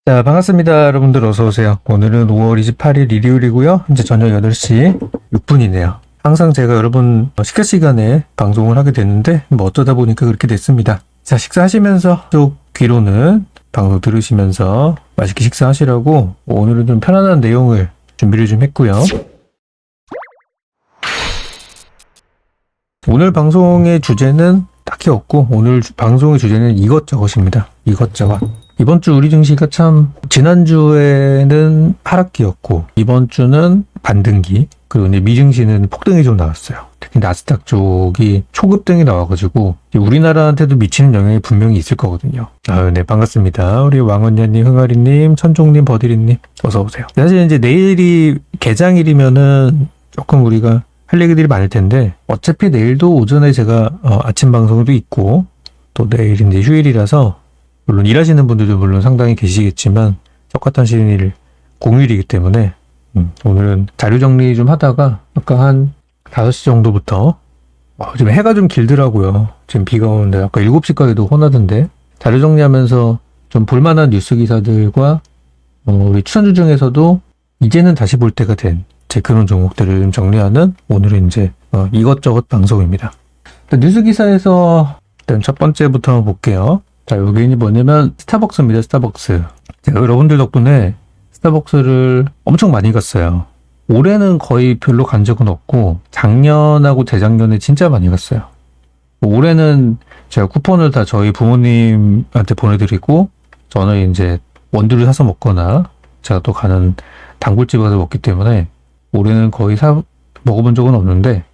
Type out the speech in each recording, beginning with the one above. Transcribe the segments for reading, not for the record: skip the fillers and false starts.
자, 반갑습니다. 여러분들 어서오세요. 오늘은 5월 28일 일요일이고요. 현재 저녁 8시 6분이네요. 항상 제가 여러분 식사 시간에 방송을 하게 됐는데 어쩌다 보니까 그렇게 됐습니다. 자, 식사하시면서 쪽 귀로는 방송 들으시면서 맛있게 식사하시라고 오늘은 좀 편안한 내용을 준비를 좀 했고요. 오늘 방송의 주제는 딱히 없고 오늘 방송의 주제는 이것저것입니다. 이것저것. 이번 주 우리 증시가 참 지난주에는 하락기였고 이번 주는 반등기, 그리고 이제 미증시는 폭등이 좀 나왔어요. 특히 나스닥 쪽이 초급등이 나와가지고 우리나라한테도 미치는 영향이 분명히 있을 거거든요. 네, 반갑습니다. 우리 왕언니님, 흥아리님, 천종님, 버디리님 어서 오세요. 사실 이제 내일이 개장일이면은 조금 우리가 할 얘기들이 많을 텐데 어차피 내일도 오전에 제가 아침 방송도 있고 또 내일 이제 휴일이라서 물론 일하시는 분들도 물론 상당히 계시겠지만 똑같은 시일 공휴일이기 때문에 오늘은 자료 정리 좀 하다가 아까 한 5시 정도부터 지금 해가 좀 길더라고요. 지금 비가 오는데 아까 7시까지도 혼나던데 자료 정리하면서 좀 볼만한 뉴스 기사들과 우리 추천주 중에서도 이제는 다시 볼 때가 된 제 그런 종목들을 좀 정리하는 오늘은 이제 이것저것 방송입니다. 뉴스 기사에서 일단 첫 번째부터 한번 볼게요. 자, 여기 뭐냐면 스타벅스입니다. 스타벅스. 제가 여러분들 덕분에 스타벅스를 엄청 많이 갔어요. 올해는 거의 별로 간 적은 없고 작년하고 재작년에 진짜 많이 갔어요. 올해는 제가 쿠폰을 다 저희 부모님한테 보내드리고 저는 이제 원두를 사서 먹거나 제가 또 가는 단골집에 가서 먹기 때문에 올해는 거의 먹어본 적은 없는데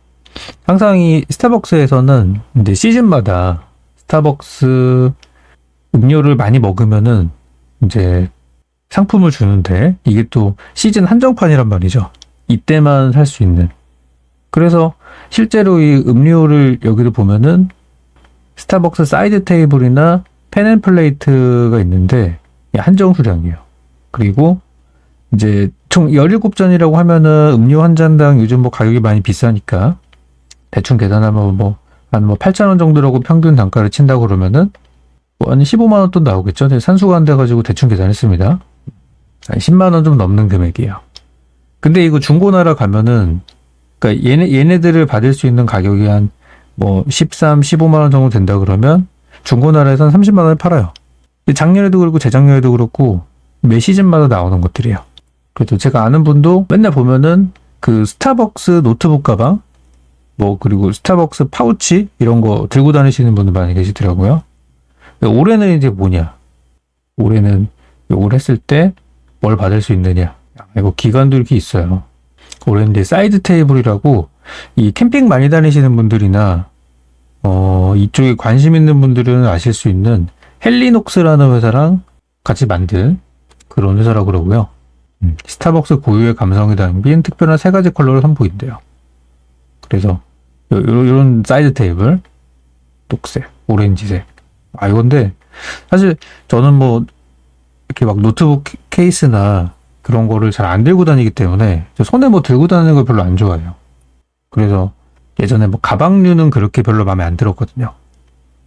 항상 이 스타벅스에서는 이제 시즌마다 스타벅스 음료를 많이 먹으면은 이제 상품을 주는데 이게 또 시즌 한정판이란 말이죠. 이때만 살 수 있는. 그래서 실제로 이 음료를 여기도 보면은 스타벅스 사이드 테이블이나 펜앤플레이트가 있는데 한정 수량이에요. 그리고 이제 총 17잔이라고 하면은 음료 한 잔당 요즘 가격이 많이 비싸니까 대충 계산하면 한 8,000원 정도라고 평균 단가를 친다고 그러면은 한 15만원 돈 나오겠죠. 산수가 안 돼가지고 대충 계산했습니다. 한 10만원 좀 넘는 금액이에요. 근데 이거 중고나라 가면은, 그러니까 얘네들을 받을 수 있는 가격이 한 13, 15만원 정도 된다 그러면 중고나라에서 한 30만원에 팔아요. 작년에도 그렇고 재작년에도 그렇고 매 시즌마다 나오는 것들이에요. 그래도 제가 아는 분도 맨날 보면은 그 스타벅스 노트북 가방, 그리고 스타벅스 파우치 이런 거 들고 다니시는 분들 많이 계시더라고요. 올해는 이제 뭐냐? 올해는 요걸 했을 때 뭘 받을 수 있느냐? 이거 기간도 이렇게 있어요. 올해는 이제 사이드 테이블이라고 이 캠핑 많이 다니시는 분들이나 이쪽에 관심 있는 분들은 아실 수 있는 헬리녹스라는 회사랑 같이 만든 그런 회사라고 그러고요. 스타벅스 고유의 감성이 담긴 특별한 3가지 컬러를 선보인대요. 그래서 이런 사이드 테이블, 녹색, 오렌지색. 이건데 사실 저는 이렇게 노트북 케이스나 그런 거를 잘 안 들고 다니기 때문에 손에 들고 다니는 걸 별로 안 좋아해요. 그래서 예전에 가방류는 그렇게 별로 마음에 안 들었거든요.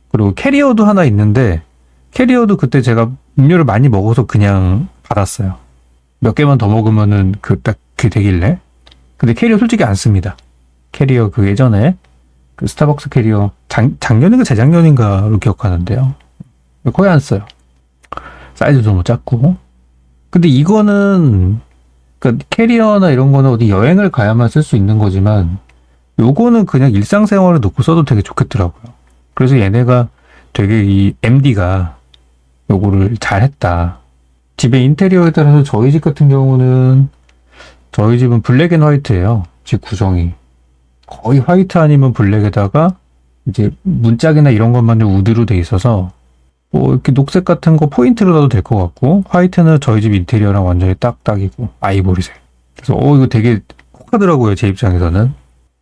그리고 캐리어도 하나 있는데 캐리어도 그때 제가 음료를 많이 먹어서 그냥 받았어요. 몇 개만 더 먹으면은 그게 되길래. 근데 캐리어 솔직히 안 씁니다. 캐리어 예전에 그 스타벅스 캐리어 작년인가 재작년인가로 기억하는데요. 거의 안 써요. 사이즈도 너무 작고. 근데 이거는 그러니까 캐리어나 이런 거는 어디 여행을 가야만 쓸 수 있는 거지만 요거는 그냥 일상생활에 놓고 써도 되게 좋겠더라고요. 그래서 얘네가 되게 이 MD가 요거를 잘했다. 집의 인테리어에 따라서 저희 집 같은 경우는 저희 집은 블랙 앤 화이트예요. 집 구성이. 거의 화이트 아니면 블랙에다가 이제 문짝이나 이런 것만 좀 우드로 돼 있어서 이렇게 녹색 같은 거 포인트로 넣어도 될 것 같고 화이트는 저희 집 인테리어랑 완전히 딱딱이고 아이보리색. 그래서 이거 되게 혹하더라고요. 제 입장에서는.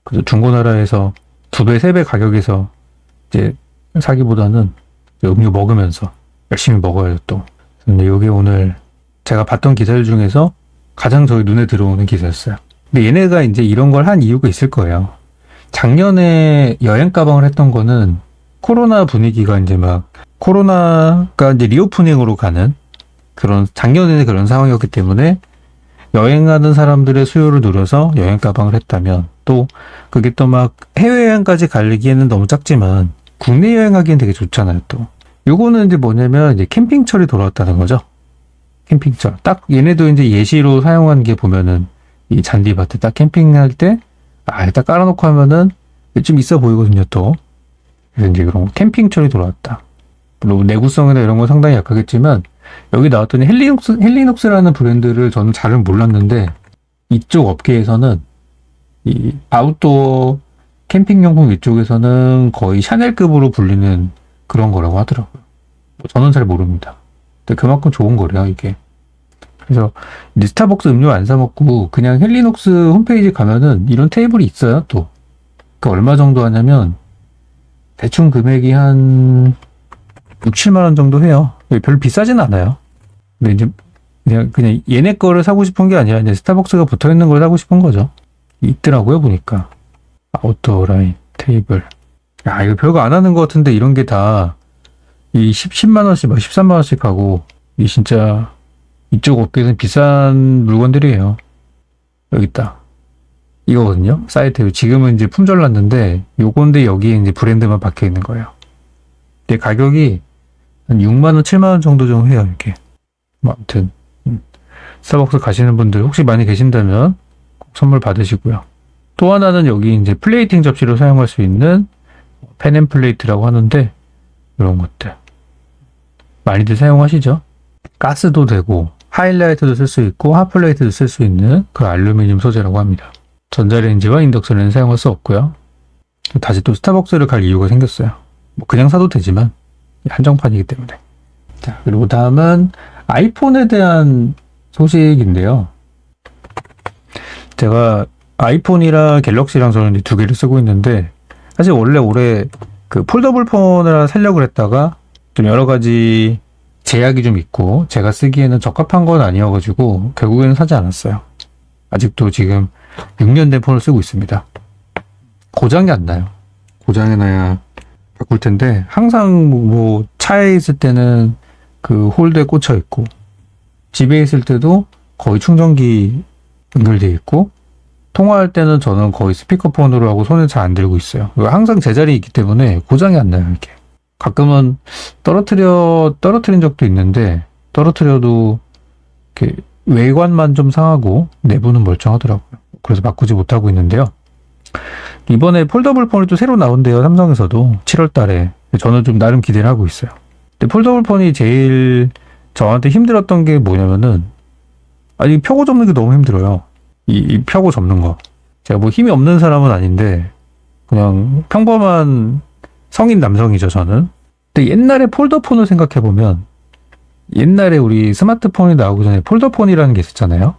그래서 중고나라에서 2배, 3배 가격에서 이제 사기보다는 음료 먹으면서 열심히 먹어야죠 또. 근데 이게 오늘 제가 봤던 기사들 중에서 가장 저희 눈에 들어오는 기사였어요. 근데 얘네가 이제 이런 걸 한 이유가 있을 거예요. 작년에 여행 가방을 했던 거는 코로나 분위기가 이제 코로나가 이제 리오프닝으로 가는 그런 작년에는 그런 상황이었기 때문에 여행하는 사람들의 수요를 누려서 여행 가방을 했다면 또 그게 또 막 해외여행까지 가기에는 너무 작지만 국내 여행하기엔 되게 좋잖아요 또. 요거는 이제 뭐냐면 이제 캠핑철이 돌아왔다는 거죠. 캠핑철. 딱 얘네도 이제 예시로 사용한 게 보면은 이 잔디밭에 딱 캠핑할 때 딱 깔아놓고 하면은 좀 있어 보이거든요 또. 그래서 이제 그런 캠핑철이 돌아왔다. 물론 내구성이나 이런 건 상당히 약하겠지만 여기 나왔더니 헬리녹스라는 브랜드를 저는 잘은 몰랐는데 이쪽 업계에서는 이 아웃도어 캠핑용품 이쪽에서는 거의 샤넬급으로 불리는 그런 거라고 하더라고요. 저는 잘 모릅니다. 근데 그만큼 좋은 거래요 이게. 그래서 이제 스타벅스 음료 안 사 먹고 그냥 헬리녹스 홈페이지 가면은 이런 테이블이 있어요 또. 그 얼마 정도 하냐면 대충 금액이 한 6, 7만 원 정도 해요. 별로 비싸진 않아요. 근데 이제 그냥 얘네 거를 사고 싶은 게 아니라 이제 스타벅스가 붙어 있는 걸 사고 싶은 거죠. 있더라고요 보니까. 아웃도어 라인 테이블. 야 이거 별거 안 하는 것 같은데 이런 게 다 이 10만 원씩 막 13만 원씩 하고 이 진짜 이쪽 업계에서는 비싼 물건들이에요. 여기 있다. 이거거든요. 사이트 지금은 이제 품절 났는데 요건데 여기에 이제 브랜드만 박혀 있는 거예요. 근데 가격이 한 6만 원, 7만 원 정도 좀 해요 이렇게. 뭐 아무튼 스타벅스 가시는 분들 혹시 많이 계신다면 꼭 선물 받으시고요. 또 하나는 여기 이제 플레이팅 접시로 사용할 수 있는 펜앤플레이트라고 하는데 이런 것들 많이들 사용하시죠? 가스도 되고 하이라이트도 쓸 수 있고 핫플레이트도 쓸 수 있는 그 알루미늄 소재라고 합니다. 전자레인지와 인덕션에는 사용할 수 없고요. 다시 또 스타벅스를 갈 이유가 생겼어요. 뭐 그냥 사도 되지만 한정판이기 때문에. 자, 그리고 다음은 아이폰에 대한 소식인데요. 제가 아이폰이랑 갤럭시랑 저는 두 개를 쓰고 있는데 사실 원래 올해 그 폴더블 폰을 살려고 했다가 좀 여러 가지 제약이 좀 있고 제가 쓰기에는 적합한 건 아니어가지고 결국에는 사지 않았어요. 아직도 지금 6년 된 폰을 쓰고 있습니다. 고장이 안 나요. 고장이 나야 바꿀 텐데 항상 뭐 차에 있을 때는 그 홀더에 꽂혀 있고 집에 있을 때도 거의 충전기 연결되어 있고 통화할 때는 저는 거의 스피커폰으로 하고 손에 잘 안 들고 있어요. 항상 제자리에 있기 때문에 고장이 안 나요 이렇게. 가끔은 떨어뜨린 적도 있는데 떨어뜨려도 이렇게 외관만 좀 상하고 내부는 멀쩡하더라고요. 그래서 바꾸지 못하고 있는데요. 이번에 폴더블 폰이 또 새로 나온대요. 삼성에서도 7월 달에. 저는 좀 나름 기대를 하고 있어요. 근데 폴더블 폰이 제일 저한테 힘들었던 게 뭐냐면은 아니 펴고 접는 게 너무 힘들어요. 이 펴고 접는 거. 제가 뭐 힘이 없는 사람은 아닌데 그냥 평범한 성인 남성이죠 저는. 근데 옛날에 폴더폰을 생각해보면 옛날에 우리 스마트폰이 나오기 전에 폴더폰이라는 게 있었잖아요.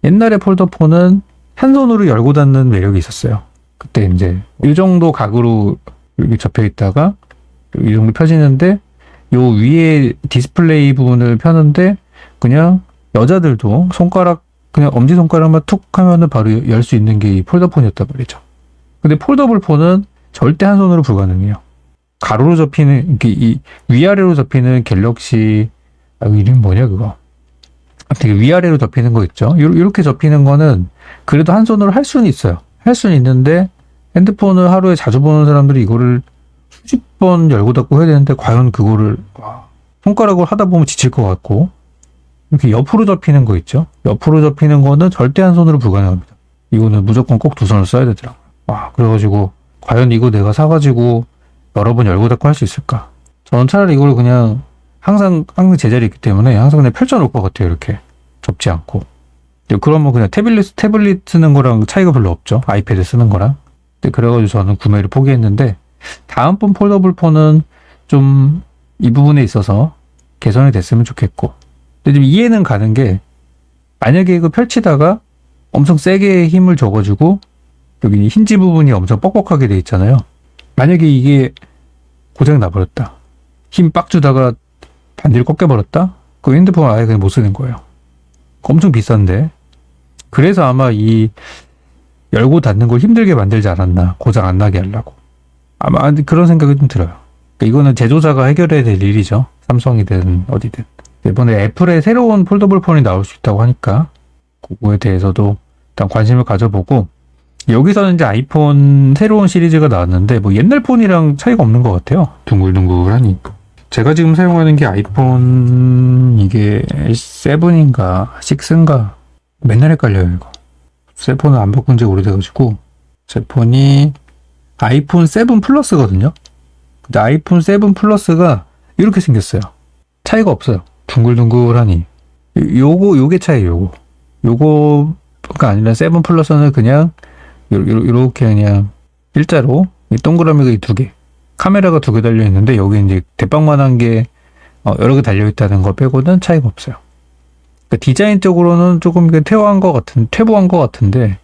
옛날에 폴더폰은 한 손으로 열고 닫는 매력이 있었어요. 그때 이제 이 정도 각으로 이렇게 접혀 있다가 이 정도 펴지는데 요 위에 디스플레이 부분을 펴는데 그냥 여자들도 손가락 그냥 엄지손가락만 툭 하면은 바로 열 수 있는 게 이 폴더폰이었단 말이죠. 근데 폴더블 폰은 절대 한 손으로 불가능해요. 가로로 접히는 이 위아래로 접히는 갤럭시 이름 뭐냐 그거 되게 위아래로 접히는 거 있죠. 이렇게 접히는 거는 그래도 한 손으로 할 수는 있어요. 할 수는 있는데 핸드폰을 하루에 자주 보는 사람들이 이거를 수십 번 열고 닫고 해야 되는데 과연 그거를 손가락으로 하다 보면 지칠 것 같고 이렇게 옆으로 접히는 거 있죠. 옆으로 접히는 거는 절대 한 손으로 불가능합니다. 이거는 무조건 꼭 두 손을 써야 되더라고요. 그래가지고 과연 이거 내가 사가지고 여러 번 열고 닫고 할 수 있을까? 저는 차라리 이걸 그냥 항상 제자리에 있기 때문에 항상 그냥 펼쳐놓을 것 같아요. 이렇게 접지 않고. 그러면 그냥 태블릿 쓰는 거랑 차이가 별로 없죠. 아이패드 쓰는 거랑. 근데 그래가지고 저는 구매를 포기했는데 다음번 폴더블 폰은 좀 이 부분에 있어서 개선이 됐으면 좋겠고. 근데 좀 이해는 가는 게 만약에 이거 펼치다가 엄청 세게 힘을 줘가지고 여기 힌지 부분이 엄청 뻑뻑하게 돼 있잖아요. 만약에 이게 고장이 나버렸다. 힘 빡 주다가 반대로 꺾여버렸다? 그 핸드폰 아예 그냥 못 쓰는 거예요. 엄청 비싼데. 그래서 아마 이 열고 닫는 걸 힘들게 만들지 않았나. 고장 안 나게 하려고. 아마 그런 생각이 좀 들어요. 그러니까 이거는 제조사가 해결해야 될 일이죠. 삼성이든 어디든. 이번에 애플의 새로운 폴더블 폰이 나올 수 있다고 하니까 그거에 대해서도 일단 관심을 가져보고, 여기서는 이제 아이폰 새로운 시리즈가 나왔는데 뭐 옛날 폰이랑 차이가 없는 것 같아요. 둥글둥글하니. 제가 지금 사용하는 게 아이폰 이게 7인가 6인가 맨날 헷갈려요 이거. 새 폰은 안 바꾼 지 오래돼가지고. 제 폰이 아이폰 7 플러스거든요. 근데 아이폰 7 플러스가 이렇게 생겼어요. 차이가 없어요. 둥글둥글하니. 요게 차이에요. 요거가 아니라 7 플러스는 그냥 요렇게 그냥 일자로 동그라미가 이 두 개, 카메라가 두 개 달려 있는데 여기 이제 대빵만한 게 여러 개 달려 있다는 거 빼고는 차이가 없어요. 그러니까 디자인적으로는 조금 퇴보한 것 같은데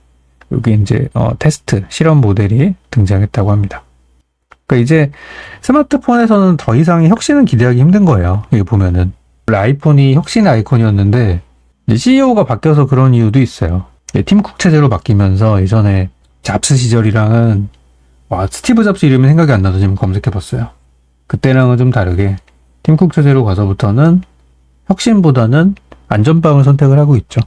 여기 이제 테스트 실험 모델이 등장했다고 합니다. 그러니까 이제 스마트폰에서는 더 이상의 혁신은 기대하기 힘든 거예요. 여기 보면은 원래 아이폰이 혁신의 아이콘이었는데 CEO가 바뀌어서 그런 이유도 있어요. 팀쿡 체제로 바뀌면서 예전에 잡스 시절이랑은 스티브 잡스 이름이 생각이 안 나서 지금 검색해봤어요. 그때랑은 좀 다르게 팀쿡 체제로 가서부터는 혁신보다는 안전빵을 선택을 하고 있죠.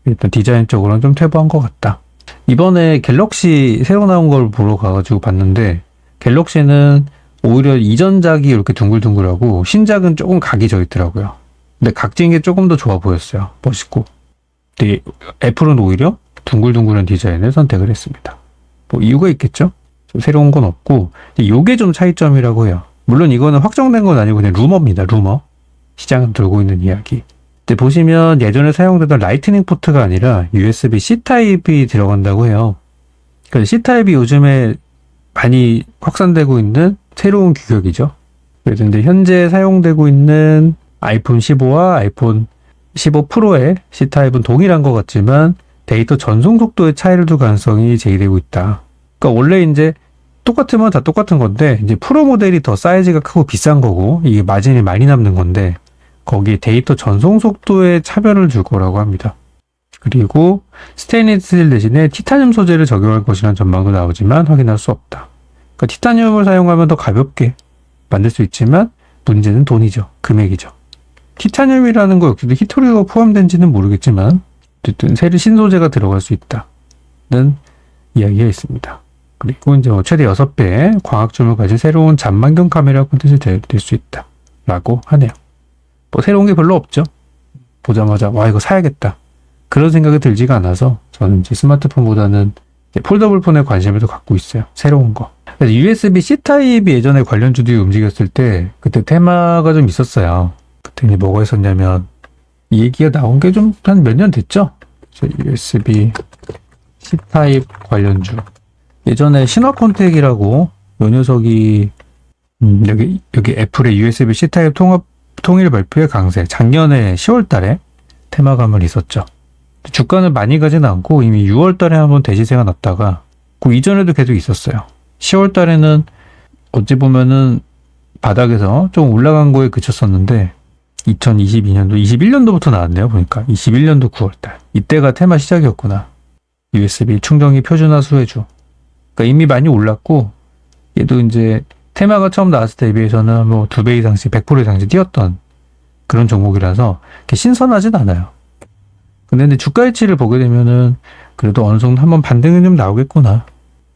일단 디자인적으로는 좀 퇴보한 것 같다. 이번에 갤럭시 새로 나온 걸 보러 가가지고 봤는데 갤럭시는 오히려 이전작이 이렇게 둥글둥글하고 신작은 조금 각이 져 있더라고요. 근데 각진 게 조금 더 좋아 보였어요. 멋있고. 근데 애플은 오히려 둥글둥글한 디자인을 선택을 했습니다. 뭐 이유가 있겠죠? 좀 새로운 건 없고 이게 좀 차이점이라고 해요. 물론 이거는 확정된 건 아니고 그냥 루머입니다. 루머. 시장에서 돌고 있는 이야기. 근데 보시면 예전에 사용되던 라이트닝 포트가 아니라 USB-C 타입이 들어간다고 해요. 그래서 C 타입이 요즘에 많이 확산되고 있는 새로운 규격이죠. 그런데 현재 사용되고 있는 아이폰 15와 아이폰 15 프로의 C 타입은 동일한 것 같지만 데이터 전송 속도의 차이를 둘 가능성이 제기되고 있다. 그러니까 원래 이제 똑같으면 다 똑같은 건데 이제 프로 모델이 더 사이즈가 크고 비싼 거고 이게 마진이 많이 남는 건데 거기에 데이터 전송 속도에 차별을 줄 거라고 합니다. 그리고 스테인리스 스틸 대신에 티타늄 소재를 적용할 것이라는 전망도 나오지만 확인할 수 없다. 그러니까 티타늄을 사용하면 더 가볍게 만들 수 있지만 문제는 돈이죠. 금액이죠. 티타늄이라는 거 역시도 히토리가 포함된지는 모르겠지만 어쨌든 새로 신소재가 들어갈 수 있다는 이야기가 있습니다. 그리고 이제 최대 6배의 광학줌을 가진 새로운 잔망경 카메라 콘텐츠 될 수 있다 라고 하네요. 뭐 새로운 게 별로 없죠. 보자마자 와 이거 사야겠다 그런 생각이 들지가 않아서 저는 이제 스마트폰보다는 이제 폴더블 폰에 관심을 더 갖고 있어요. 새로운 거. 그래서 USB-C 타입이 예전에 관련주들이 움직였을 때 그때 테마가 좀 있었어요. 그때 이제 뭐가 있었냐면 이 얘기가 나온 게 좀 한 몇 년 됐죠. USB-C 타입 관련주. 예전에 신화콘텍이라고 요 녀석이 여기 애플의 USB-C 타입 통일 발표의 강세 작년에 10월 달에 테마감을 있었죠. 주가는 많이 가진 않고 이미 6월 달에 한번 대시세가 났다가 그 이전에도 계속 있었어요. 10월 달에는 어찌 보면은 바닥에서 좀 올라간 거에 그쳤었는데 2022년도, 21년도부터 나왔네요. 보니까 21년도 9월 달. 이때가 테마 시작이었구나. USB 충전기 표준화 수혜주. 그러니까 이미 많이 올랐고 얘도 이제 테마가 처음 나왔을 때 비해서는 뭐 2배 이상씩 100% 이상씩 뛰었던 그런 종목이라서 이렇게 신선하진 않아요. 근데 주가 위치를 보게 되면은 그래도 어느 정도 한번 반등이 좀 나오겠구나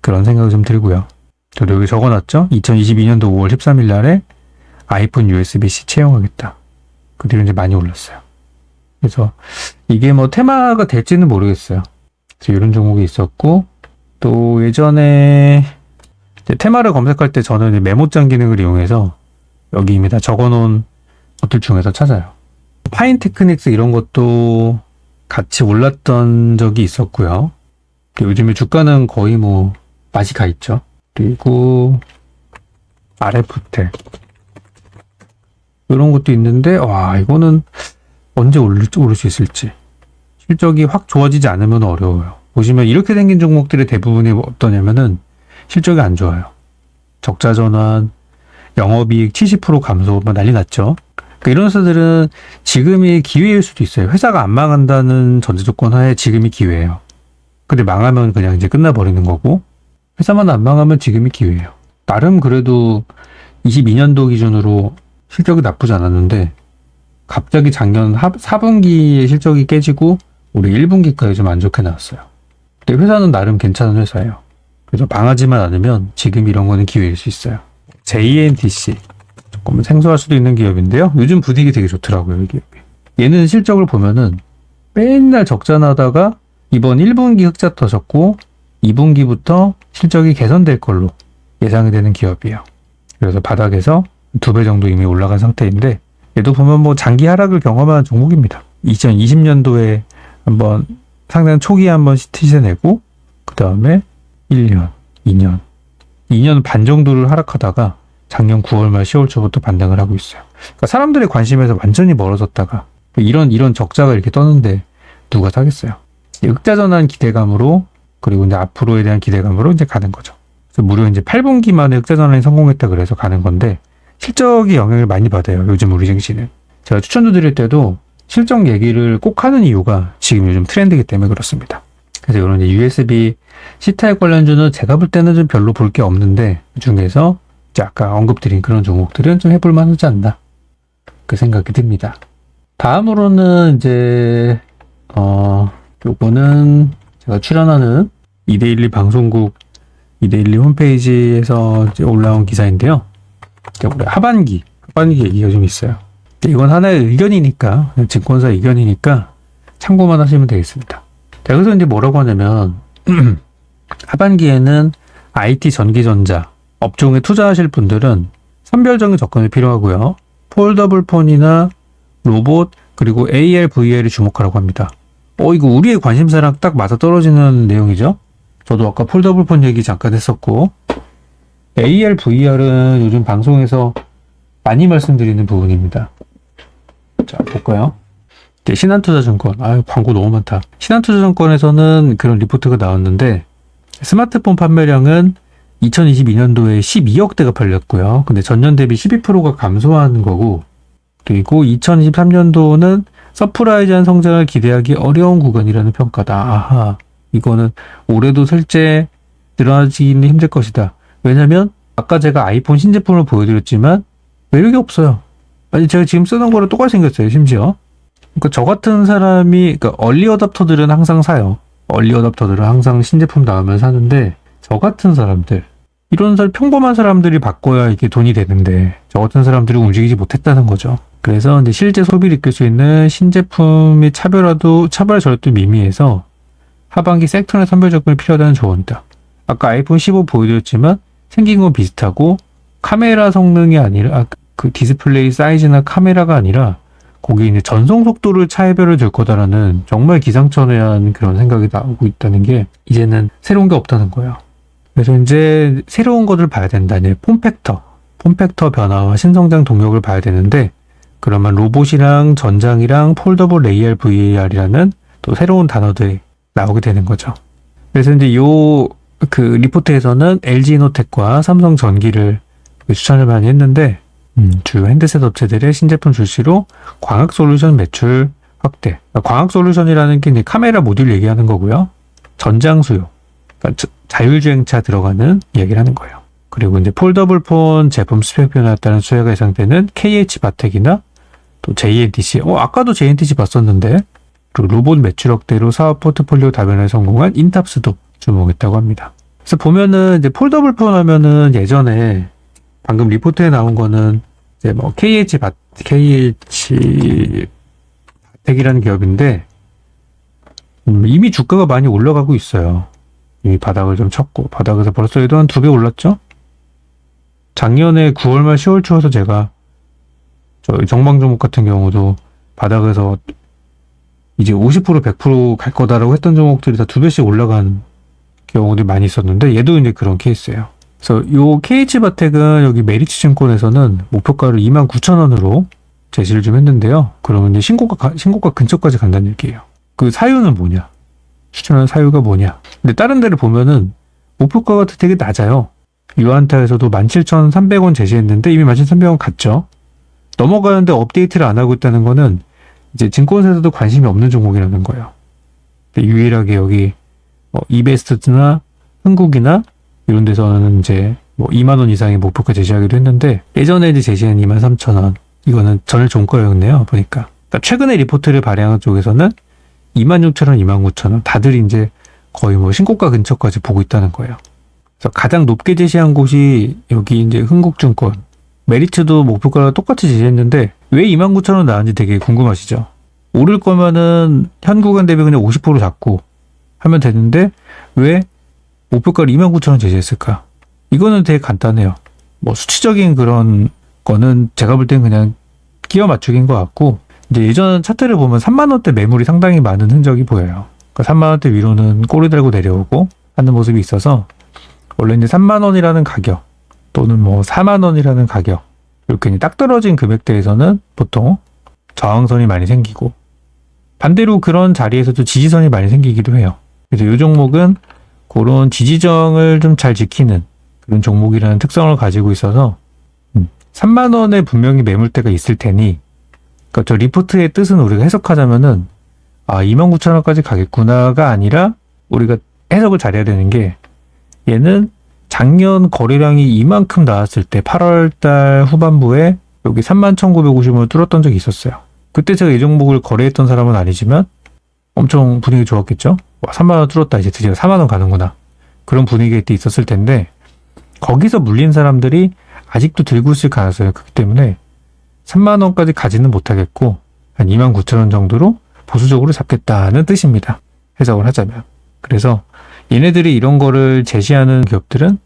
그런 생각이 좀 들고요. 저도 여기 적어놨죠. 2022년도 5월 13일 날에 아이폰 USB-C 채용하겠다. 그 뒤로 이제 많이 올랐어요. 그래서 이게 뭐 테마가 될지는 모르겠어요. 그래서 이런 종목이 있었고 또 예전에 이제 테마를 검색할 때 저는 메모장 기능을 이용해서 여기입니다. 적어놓은 것들 중에서 찾아요. 파인 테크닉스 이런 것도 같이 올랐던 적이 있었고요. 요즘에 주가는 거의 뭐 맛이 가 있죠. 그리고 RF텔 이런 것도 있는데 와 이거는 언제 오를 수 있을지 실적이 확 좋아지지 않으면 어려워요. 보시면 이렇게 생긴 종목들의 대부분이 어떠냐면은 실적이 안 좋아요. 적자 전환, 영업이익 70% 감소 뭐 난리 났죠. 그러니까 이런 회사들은 지금이 기회일 수도 있어요. 회사가 안 망한다는 전제 조건 하에 지금이 기회예요. 근데 망하면 그냥 이제 끝나버리는 거고 회사만 안 망하면 지금이 기회예요. 나름 그래도 22년도 기준으로 실적이 나쁘지 않았는데 갑자기 작년 4분기에 실적이 깨지고 올해 1분기까지 좀 안 좋게 나왔어요. 근데 회사는 나름 괜찮은 회사예요. 그래서 망하지만 않으면 지금 이런 거는 기회일 수 있어요. JNTC. 조금 생소할 수도 있는 기업인데요. 요즘 분위기 되게 좋더라고요, 이 기업이. 얘는 실적을 보면은 맨날 적자 나다가 이번 1분기 흑자 터졌고 2분기부터 실적이 개선될 걸로 예상이 되는 기업이에요. 그래서 바닥에서 2배 정도 이미 올라간 상태인데 얘도 보면 뭐 장기 하락을 경험한 종목입니다. 2020년도에 한번 상당 초기에 한번 시티세 내고 그 다음에 1년, 2년 반 정도를 하락하다가 작년 9월 말 10월 초부터 반등을 하고 있어요. 그러니까 사람들의 관심에서 완전히 멀어졌다가 이런 적자가 이렇게 떴는데 누가 사겠어요? 흑자전환 기대감으로 그리고 이제 앞으로에 대한 기대감으로 이제 가는 거죠. 그래서 무려 이제 8분기 만에 흑자전환이 성공했다 그래서 가는 건데 실적이 영향을 많이 받아요. 요즘 우리 증시는. 제가 추천도 드릴 때도 실적 얘기를 꼭 하는 이유가 지금 요즘 트렌드이기 때문에 그렇습니다. 그래서 이런 이제 USB C타입 관련주는 제가 볼 때는 좀 별로 볼 게 없는데 그 중에서 이제 아까 언급드린 그런 종목들은 좀 해볼 만하지 않나 그 생각이 듭니다. 다음으로는 이제 요거는 제가 출연하는 이데일리 방송국 이데일리 홈페이지에서 이제 올라온 기사인데요. 올해 하반기 얘기가 좀 있어요. 이건 하나의 의견이니까 증권사 의견이니까 참고만 하시면 되겠습니다. 그래서 이제 뭐라고 하냐면 하반기에는 IT 전기전자 업종에 투자하실 분들은 선별적인 접근이 필요하고요. 폴더블 폰이나 로봇 그리고 AR, VR에 주목하라고 합니다. 이거 우리의 관심사랑 딱 맞아떨어지는 내용이죠. 저도 아까 폴더블 폰 얘기 잠깐 했었고 AR, VR은 요즘 방송에서 많이 말씀드리는 부분입니다. 자, 볼까요? 신한투자증권. 광고 너무 많다. 신한투자증권에서는 그런 리포트가 나왔는데 스마트폰 판매량은 2022년도에 12억 대가 팔렸고요. 근데 전년 대비 12%가 감소한 거고 그리고 2023년도는 서프라이즈한 성장을 기대하기 어려운 구간이라는 평가다. 아하, 이거는 올해도 실제 늘어나기는 힘들 것이다. 왜냐면 아까 제가 아이폰 신제품을 보여드렸지만 매력이 없어요. 아니 제가 지금 쓰는 거랑 똑같이 생겼어요. 심지어. 그러니까 저 같은 사람이 그러니까 얼리 어답터들은 항상 사요. 얼리 어답터들은 항상 신제품 나오면 사는데 저 같은 사람들 이런 평범한 사람들이 바꿔야 이게 돈이 되는데 저 같은 사람들이 움직이지 못했다는 거죠. 그래서 이제 실제 소비를 이끌 수 있는 신제품의 차별 전략도 미미해서 하반기 섹터 내 선별 접근이 필요하다는 조언이다. 아까 아이폰 15 보여드렸지만 생긴 건 비슷하고 카메라 성능이 아니라 그 디스플레이 사이즈나 카메라가 아니라 거기 이제 전송 속도를 차이별을 줄 거다라는 정말 기상천외한 그런 생각이 나오고 있다는 게 이제는 새로운 게 없다는 거예요. 그래서 이제 새로운 것을 봐야 된다. 이제 폼팩터 변화와 신성장 동력을 봐야 되는데 그러면 로봇이랑 전장이랑 폴더블 AR, VAR이라는 또 새로운 단어들이 나오게 되는 거죠. 그래서 이제 그 리포트에서는 LG이노텍과 삼성전기를 추천을 많이 했는데 주요 핸드셋 업체들의 신제품 출시로 광학 솔루션 매출 확대. 광학 솔루션이라는 게 이제 카메라 모듈 얘기하는 거고요. 전장 수요. 그러니까 자율주행차 들어가는 얘기를 하는 거예요. 그리고 이제 폴더블 폰 제품 스펙 변화에 따른 수혜가 예상되는 KH바텍이나 또 JNTC. 아까도 JNTC 봤었는데 그리고 로봇 매출 확대로 사업 포트폴리오 다변화에 성공한 인탑스도 주목했다고 합니다. 그래서 보면은 이제 폴더블 폰 하면은 예전에 방금 리포트에 나온 거는 이제 뭐 KH바텍이라는 기업인데 이미 주가가 많이 올라가고 있어요. 이미 바닥을 좀 쳤고 바닥에서 벌써 얘도 한 2배 올랐죠? 작년에 9월 말 10월 초에서 제가 저희 정방종목 같은 경우도 바닥에서 이제 50% 100% 갈 거다라고 했던 종목들이 다 2배씩 올라간 경우들이 많이 있었는데 얘도 이제 그런 케이스예요. 그래서 요 KH바텍은 여기 메리츠 증권에서는 목표가를 29,000원으로 제시를 좀 했는데요. 그러면 이제 신고가 근처까지 간다는 얘기예요. 그 사유는 뭐냐? 추천하는 사유가 뭐냐? 근데 다른 데를 보면은 목표가가 되게 낮아요. 유안타에서도 17,300원 제시했는데 이미 17,300원 갔죠. 넘어가는데 업데이트를 안 하고 있다는 거는 이제 증권사에서도 관심이 없는 종목이라는 거예요. 근데 유일하게 여기 이베스트나 흥국이나 이런 데서는 이제 뭐 2만 원 이상의 목표가 제시하기도 했는데 예전에 이제 제시한 23,000원 이거는 전일 종가였네요. 보니까. 그러니까 최근에 리포트를 발행한 쪽에서는 26,000원, 29,000원 다들 이제 거의 뭐 신고가 근처까지 보고 있다는 거예요. 그래서 가장 높게 제시한 곳이 여기 이제 흥국증권. 메리츠도 목표가랑 똑같이 제시했는데 왜 29,000원 나왔는지 되게 궁금하시죠? 오를 거면은 현 구간 대비 그냥 50% 잡고 하면 되는데 왜 목표가를 29,000원 제시했을까? 이거는 되게 간단해요. 뭐 수치적인 그런 거는 제가 볼 땐 그냥 끼워 맞추기인 것 같고, 이제 예전 차트를 보면 3만원대 매물이 상당히 많은 흔적이 보여요. 그러니까 3만원대 위로는 꼬리 달고 내려오고 하는 모습이 있어서 원래 이제 3만원이라는 가격 또는 뭐 4만원이라는 가격 이렇게 이제 딱 떨어진 금액대에서는 보통 저항선이 많이 생기고, 반대로 그런 자리에서도 지지선이 많이 생기기도 해요. 그래서 이 종목은 그런 지지정을 좀 잘 지키는 그런 종목이라는 특성을 가지고 있어서 3만원에 분명히 매물대가 있을 테니, 그러니까 저 리포트의 뜻은 우리가 해석하자면은 29,000원까지 가겠구나가 아니라 우리가 해석을 잘해야 되는 게, 얘는 작년 거래량이 이만큼 나왔을 때 8월달 후반부에 여기 31,950원을 뚫었던 적이 있었어요. 그때 제가 이 종목을 거래했던 사람은 아니지만 엄청 분위기 좋았겠죠? 3만원 뚫었다, 이제 드디어 4만원 가는구나, 그런 분위기가 이때 있었을 텐데, 거기서 물린 사람들이 아직도 들고 있을 가능성이 크기 때문에 3만원까지 가지는 못하겠고 한 29,000원 정도로 보수적으로 잡겠다는 뜻입니다. 해석을 하자면. 그래서 얘네들이 이런 거를 제시하는 기업들은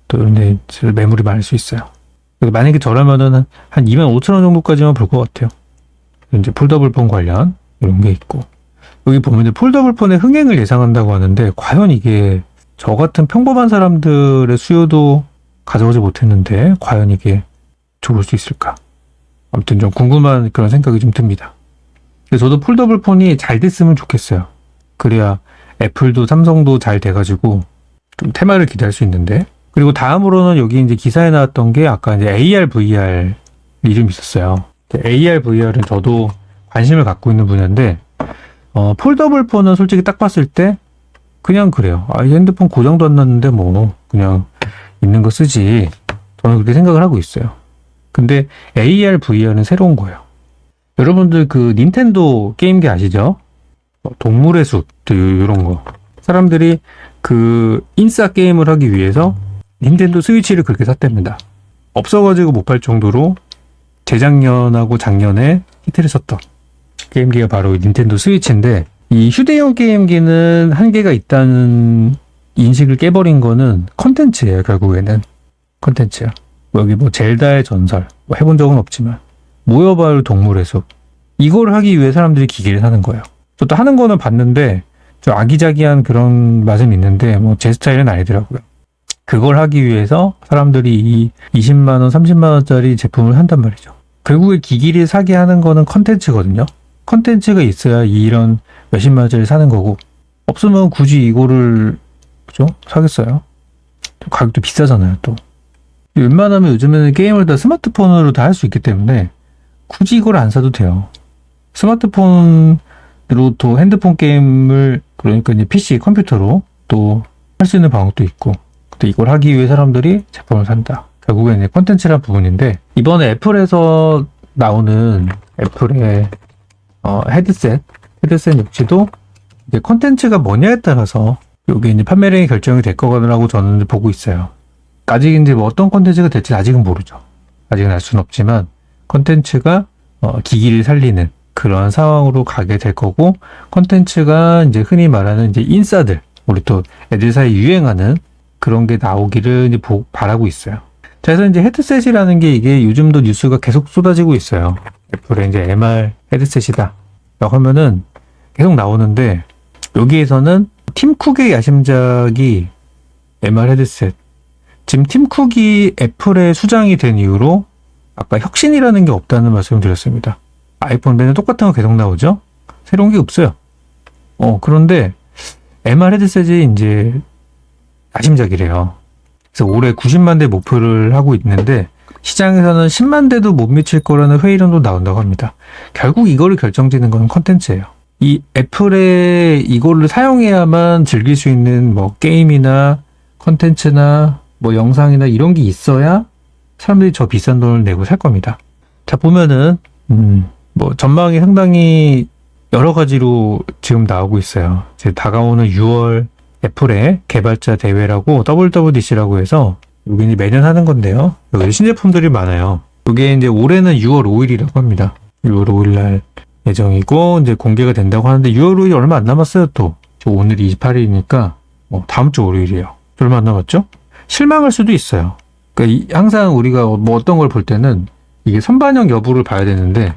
또 이런 매물이 많을 수 있어요. 만약에 저라면은 한 25,000원 정도까지만 볼 것 같아요. 이제 폴더블폰 관련 이런 게 있고, 여기 보면 폴더블폰의 흥행을 예상한다고 하는데 과연 이게 저 같은 평범한 사람들의 수요도 가져오지 못했는데 과연 이게 좋을 수 있을까? 아무튼 좀 궁금한 그런 생각이 좀 듭니다. 그래서 저도 폴더블폰이 잘 됐으면 좋겠어요. 그래야 애플도 삼성도 잘 돼가지고 좀 테마를 기대할 수 있는데. 그리고 다음으로는 여기 이제 기사에 나왔던 게 아까 이제 AR, VR이 좀 있었어요. AR, VR은 저도 관심을 갖고 있는 분야인데, 폴더블폰은 솔직히 딱 봤을 때 그냥 그래요. 이 핸드폰 고장도 안 났는데 뭐 그냥 있는 거 쓰지. 저는 그렇게 생각을 하고 있어요. 근데 AR, VR은 새로운 거예요. 여러분들 그 닌텐도 게임기 아시죠? 동물의 숲, 이런 거. 사람들이 그 인싸 게임을 하기 위해서 닌텐도 스위치를 그렇게 샀답니다. 없어가지고 못 팔 정도로 재작년하고 작년에 히트를 쳤던 게임기가 바로 닌텐도 스위치인데, 이 휴대용 게임기는 한계가 있다는 인식을 깨버린 거는 컨텐츠예요. 결국에는 컨텐츠야. 여기 뭐 젤다의 전설 해본 적은 없지만 모여봐요 동물의 숲, 이걸 하기 위해 사람들이 기기를 사는 거예요. 저도 하는 거는 봤는데 좀 아기자기한 그런 맛은 있는데 뭐 제 스타일은 아니더라고요. 그걸 하기 위해서 사람들이 이 20만원 30만원짜리 제품을 한단 말이죠. 결국에 기기를 사게 하는 거는 컨텐츠거든요. 컨텐츠가 있어야 이런 몇십만원짜리 사는 거고, 없으면 굳이 이거를 그죠? 사겠어요? 가격도 비싸잖아요. 또 웬만하면 요즘에는 게임을 다 스마트폰으로 다 할 수 있기 때문에 굳이 이걸 안 사도 돼요. 스마트폰으로 또 핸드폰 게임을, 그러니까 이제 PC 컴퓨터로 또 할 수 있는 방법도 있고, 또 이걸 하기 위해 사람들이 제품을 산다. 결국엔 이제 콘텐츠란 부분인데, 이번에 애플에서 나오는 애플의 헤드셋 역시도 이제 콘텐츠가 뭐냐에 따라서 여기 이제 판매량이 결정이 될 거라고 저는 보고 있어요. 아직 이제 뭐 어떤 콘텐츠가 될지 아직은 모르죠. 아직은 알 수는 없지만 콘텐츠가 기기를 살리는 그런 상황으로 가게 될 거고, 콘텐츠가 이제 흔히 말하는 이제 인싸들, 우리 또 애들 사이에 유행하는 그런 게 나오기를 이제 바라고 있어요. 자, 그래서 이제 헤드셋이라는 게 이게 요즘도 뉴스가 계속 쏟아지고 있어요. 애플의 이제 MR 헤드셋이다 라고 하면은 계속 나오는데, 여기에서는 팀 쿡의 야심작이 MR 헤드셋, 지금 팀 쿡이 애플의 수장이 된 이후로 아까 혁신이라는 게 없다는 말씀을 드렸습니다. 아이폰 맨날 똑같은 거 계속 나오죠? 새로운 게 없어요. 그런데 MR 헤드셋이 이제 야심작이래요. 그래서 올해 90만 대 목표를 하고 있는데 시장에서는 10만 대도 못 미칠 거라는 회의론도 나온다고 합니다. 결국 이거를 결정짓는 건 컨텐츠예요. 이 애플에 이거를 사용해야만 즐길 수 있는 뭐 게임이나 컨텐츠나 뭐 영상이나 이런 게 있어야 사람들이 저 비싼 돈을 내고 살 겁니다. 자, 보면은, 뭐, 전망이 상당히 여러 가지로 지금 나오고 있어요. 이제 다가오는 6월 애플의 개발자 대회라고 WWDC라고 해서 여기 이제 매년 하는 건데요. 여기 신제품들이 많아요. 이게 이제 올해는 6월 5일이라고 합니다. 6월 5일 날 예정이고 이제 공개가 된다고 하는데 6월 5일 얼마 안 남았어요. 또 오늘이 28일이니까 다음 주 월요일이에요. 얼마 안 남았죠? 실망할 수도 있어요. 그러니까 항상 우리가 뭐 어떤 걸 볼 때는 이게 선반영 여부를 봐야 되는데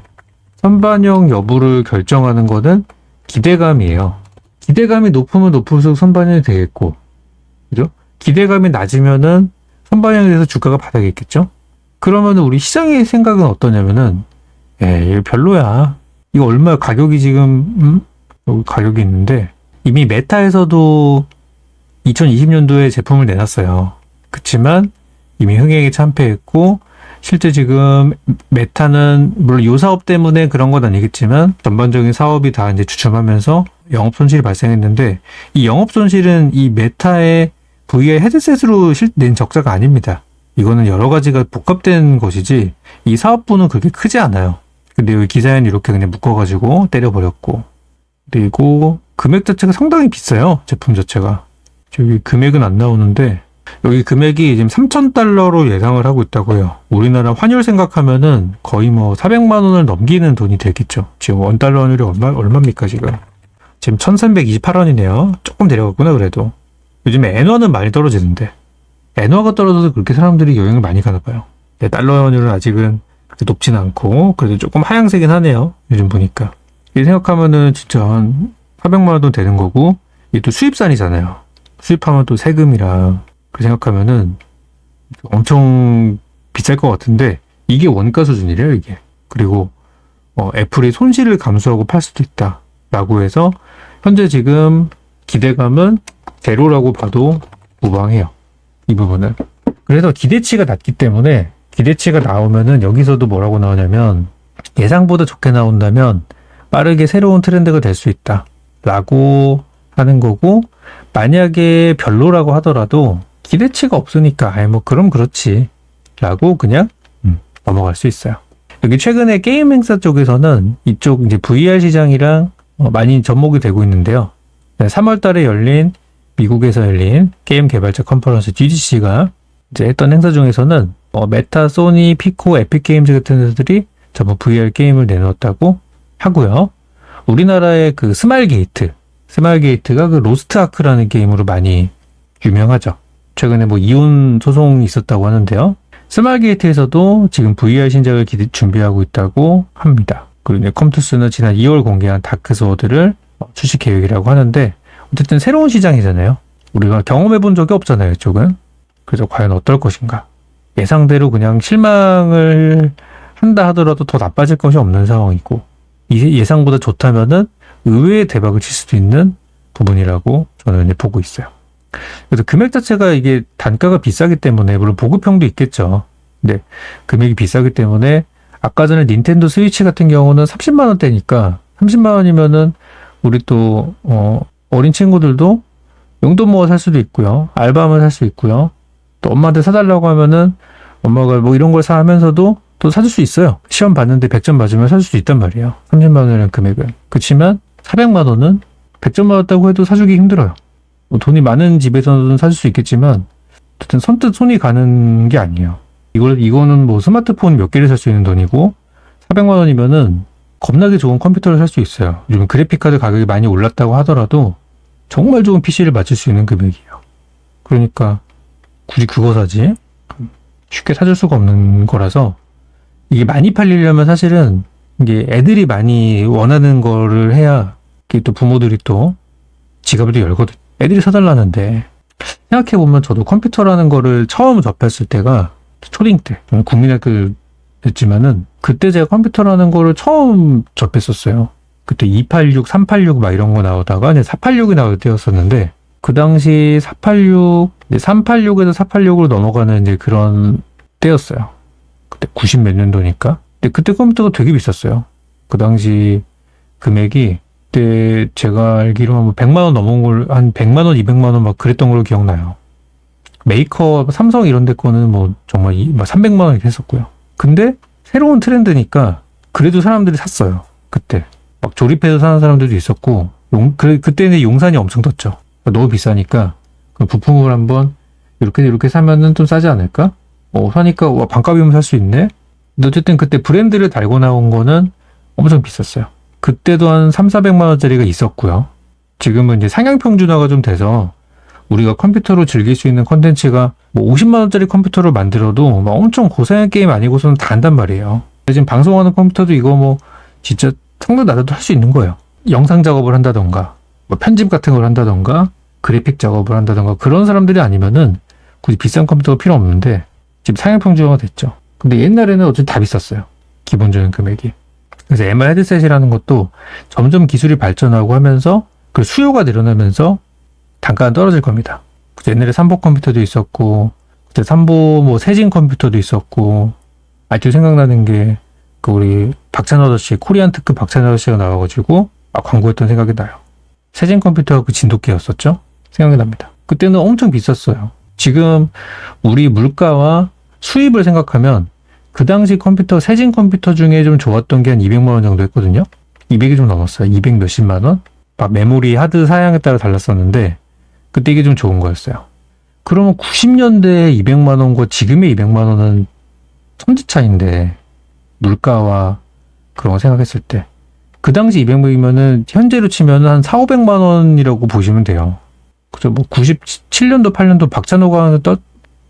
선반영 여부를 결정하는 거는 기대감이에요. 기대감이 높으면 높을수록 선반영이 되겠고, 그죠? 기대감이 낮으면은 선반영에 대해서 주가가 바닥에 있겠죠? 그러면 우리 시장의 생각은 어떠냐면은, 이거 별로야. 이거 얼마야? 가격이 지금, 여기 가격이 있는데, 이미 메타에서도 2020년도에 제품을 내놨어요. 그치만, 이미 흥행에 참패했고, 실제 지금 메타는 물론 이 사업 때문에 그런 건 아니겠지만 전반적인 사업이 다 이제 주춤하면서 영업 손실이 발생했는데 이 영업 손실은 이 메타의 VR 헤드셋으로 낸 적자가 아닙니다. 이거는 여러 가지가 복합된 것이지 이 사업부는 그렇게 크지 않아요. 근데 여기 기사에는 이렇게 그냥 묶어가지고 때려버렸고 그리고 금액 자체가 상당히 비싸요. 제품 자체가. 저기 금액은 안 나오는데 여기 금액이 지금 3,000달러로 예상을 하고 있다고요. 우리나라 환율 생각하면은 거의 뭐 400만 원을 넘기는 돈이 되겠죠. 지금 원달러 환율이 얼마입니까, 지금? 지금 1,328원이네요. 조금 내려갔구나, 그래도. 요즘에 엔화는 많이 떨어지는데. 엔화가 떨어져서 그렇게 사람들이 여행을 많이 가나 봐요. 네, 달러 환율은 아직은 그렇게 높진 않고, 그래도 조금 하향세긴 하네요. 요즘 보니까. 이 생각하면은 진짜 한 400만 원도 되는 거고, 이게 또 수입산이잖아요. 수입하면 또 세금이랑, 그 생각하면은 엄청 비쌀 것 같은데 이게 원가 수준이래요 이게. 그리고 애플이 손실을 감수하고 팔 수도 있다 라고 해서 현재 지금 기대감은 제로라고 봐도 무방해요 이 부분은. 그래서 기대치가 낮기 때문에 기대치가 나오면은 여기서도 뭐라고 나오냐면 예상보다 좋게 나온다면 빠르게 새로운 트렌드가 될 수 있다 라고 하는 거고, 만약에 별로라고 하더라도 기대치가 없으니까 그럼 그렇지 라고 그냥 넘어갈 수 있어요. 여기 최근에 게임 행사 쪽에서는 이쪽 이제 VR 시장이랑 많이 접목이 되고 있는데요. 3월 달에 미국에서 열린 게임 개발자 컨퍼런스 GDC가 이제 했던 행사 중에서는 메타, 소니, 피코, 에픽 게임즈 같은 데들이 전부 VR 게임을 내놓았다고 하고요. 우리나라의 그 스마일게이트가 그 로스트 아크라는 게임으로 많이 유명하죠. 최근에 뭐 이혼 소송이 있었다고 하는데요. 스마일게이트에서도 지금 VR 신작을 준비하고 있다고 합니다. 그리고 컴투스는 지난 2월 공개한 다크소드를 출시 계획이라고 하는데 어쨌든 새로운 시장이잖아요. 우리가 경험해본 적이 없잖아요, 이쪽은. 그래서 과연 어떨 것인가. 예상대로 그냥 실망을 한다 하더라도 더 나빠질 것이 없는 상황이고 예상보다 좋다면은 의외의 대박을 칠 수도 있는 부분이라고 저는 보고 있어요. 그래서 금액 자체가 이게 단가가 비싸기 때문에 물론 보급형도 있겠죠. 근데 금액이 비싸기 때문에 아까 전에 닌텐도 스위치 같은 경우는 30만 원대니까 30만 원이면은 우리 또 어린 친구들도 용돈 모아 살 수도 있고요. 알바하면 살 수 있고요. 또 엄마한테 사달라고 하면은 엄마가 뭐 이런 걸 사 하면서도 또 사줄 수 있어요. 시험 봤는데 100점 맞으면 사줄 수 있단 말이에요. 30만 원이라는 금액은. 그렇지만 400만 원은 100점 맞았다고 해도 사주기 힘들어요. 돈이 많은 집에서는 사줄 수 있겠지만 어쨌든 선뜻 손이 가는 게 아니에요. 이거는 뭐 스마트폰 몇 개를 살 수 있는 돈이고 400만 원이면은 겁나게 좋은 컴퓨터를 살 수 있어요. 요즘 그래픽카드 가격이 많이 올랐다고 하더라도 정말 좋은 PC를 맞출 수 있는 금액이에요. 그러니까 굳이 그거 사지? 쉽게 사줄 수가 없는 거라서 이게 많이 팔리려면 사실은 이게 애들이 많이 원하는 거를 해야 이게 또 부모들이 또 지갑을 또 열거든. 애들이 사달라는데 생각해보면 저도 컴퓨터라는 거를 처음 접했을 때가 초딩 때 국민학교 됐지만은 그때 제가 컴퓨터라는 거를 처음 접했었어요. 그때 286, 386 막 이런 거 나오다가 이제 486이 나올 때였었는데 그 당시 486, 386에서 486으로 넘어가는 이제 그런 때였어요. 그때 90 몇 년도니까. 근데 그때 컴퓨터가 되게 비쌌어요. 그 당시 금액이 그때 제가 알기로 한 100만 원 넘은 걸 한 100만 원, 200만 원 막 그랬던 걸로 기억나요. 메이커, 삼성 이런 데 거는 뭐 정말 막 300만 원 이렇게 했었고요. 근데 새로운 트렌드니까 그래도 사람들이 샀어요. 그때 막 조립해서 사는 사람들도 있었고 그때는 용산이 엄청 떴죠. 너무 비싸니까 그 부품을 한번 이렇게 사면은 좀 싸지 않을까? 사니까 와, 반값이면 살 수 있네. 근데 어쨌든 그때 브랜드를 달고 나온 거는 엄청 비쌌어요. 그때도 한 3,400만 원짜리가 있었고요. 지금은 이제 상향 평준화가 좀 돼서 우리가 컴퓨터로 즐길 수 있는 콘텐츠가 뭐 50만 원짜리 컴퓨터를 만들어도 막 엄청 고사양 게임 아니고서는 다 한단 말이에요. 지금 방송하는 컴퓨터도 이거 뭐 진짜 성능 낮아도 할 수 있는 거예요. 영상 작업을 한다던가 뭐 편집 같은 걸 한다던가 그래픽 작업을 한다던가 그런 사람들이 아니면은 굳이 비싼 컴퓨터가 필요 없는데 지금 상향 평준화가 됐죠. 근데 옛날에는 어쨌든 다 비쌌어요. 기본적인 금액이. 그래서 MR 헤드셋이라는 것도 점점 기술이 발전하고 하면서 그 수요가 늘어나면서 단가는 떨어질 겁니다. 옛날에 삼보 컴퓨터도 있었고 그때 삼보 뭐 세진 컴퓨터도 있었고 아직도 생각나는 게 그 우리 박찬호 아저씨 코리안 특급 박찬호 아저씨가 나와가지고 광고했던 생각이 나요. 세진 컴퓨터가 그 진돗개였었죠. 생각이 납니다. 그때는 엄청 비쌌어요. 지금 우리 물가와 수입을 생각하면 그 당시 컴퓨터 세진 컴퓨터 중에 좀 좋았던 게 한 200만 원 정도 했거든요. 200이 좀 넘었어요. 200 몇십만 원? 메모리 하드 사양에 따라 달랐었는데 그때 이게 좀 좋은 거였어요. 그러면 90년대에 200만 원과 지금의 200만 원은 천지 차이인데 물가와 그런 거 생각했을 때 그 당시 200만이면은 현재로 치면 한 4, 500만 원이라고 보시면 돼요. 그죠? 뭐 97년도, 8년도 박찬호가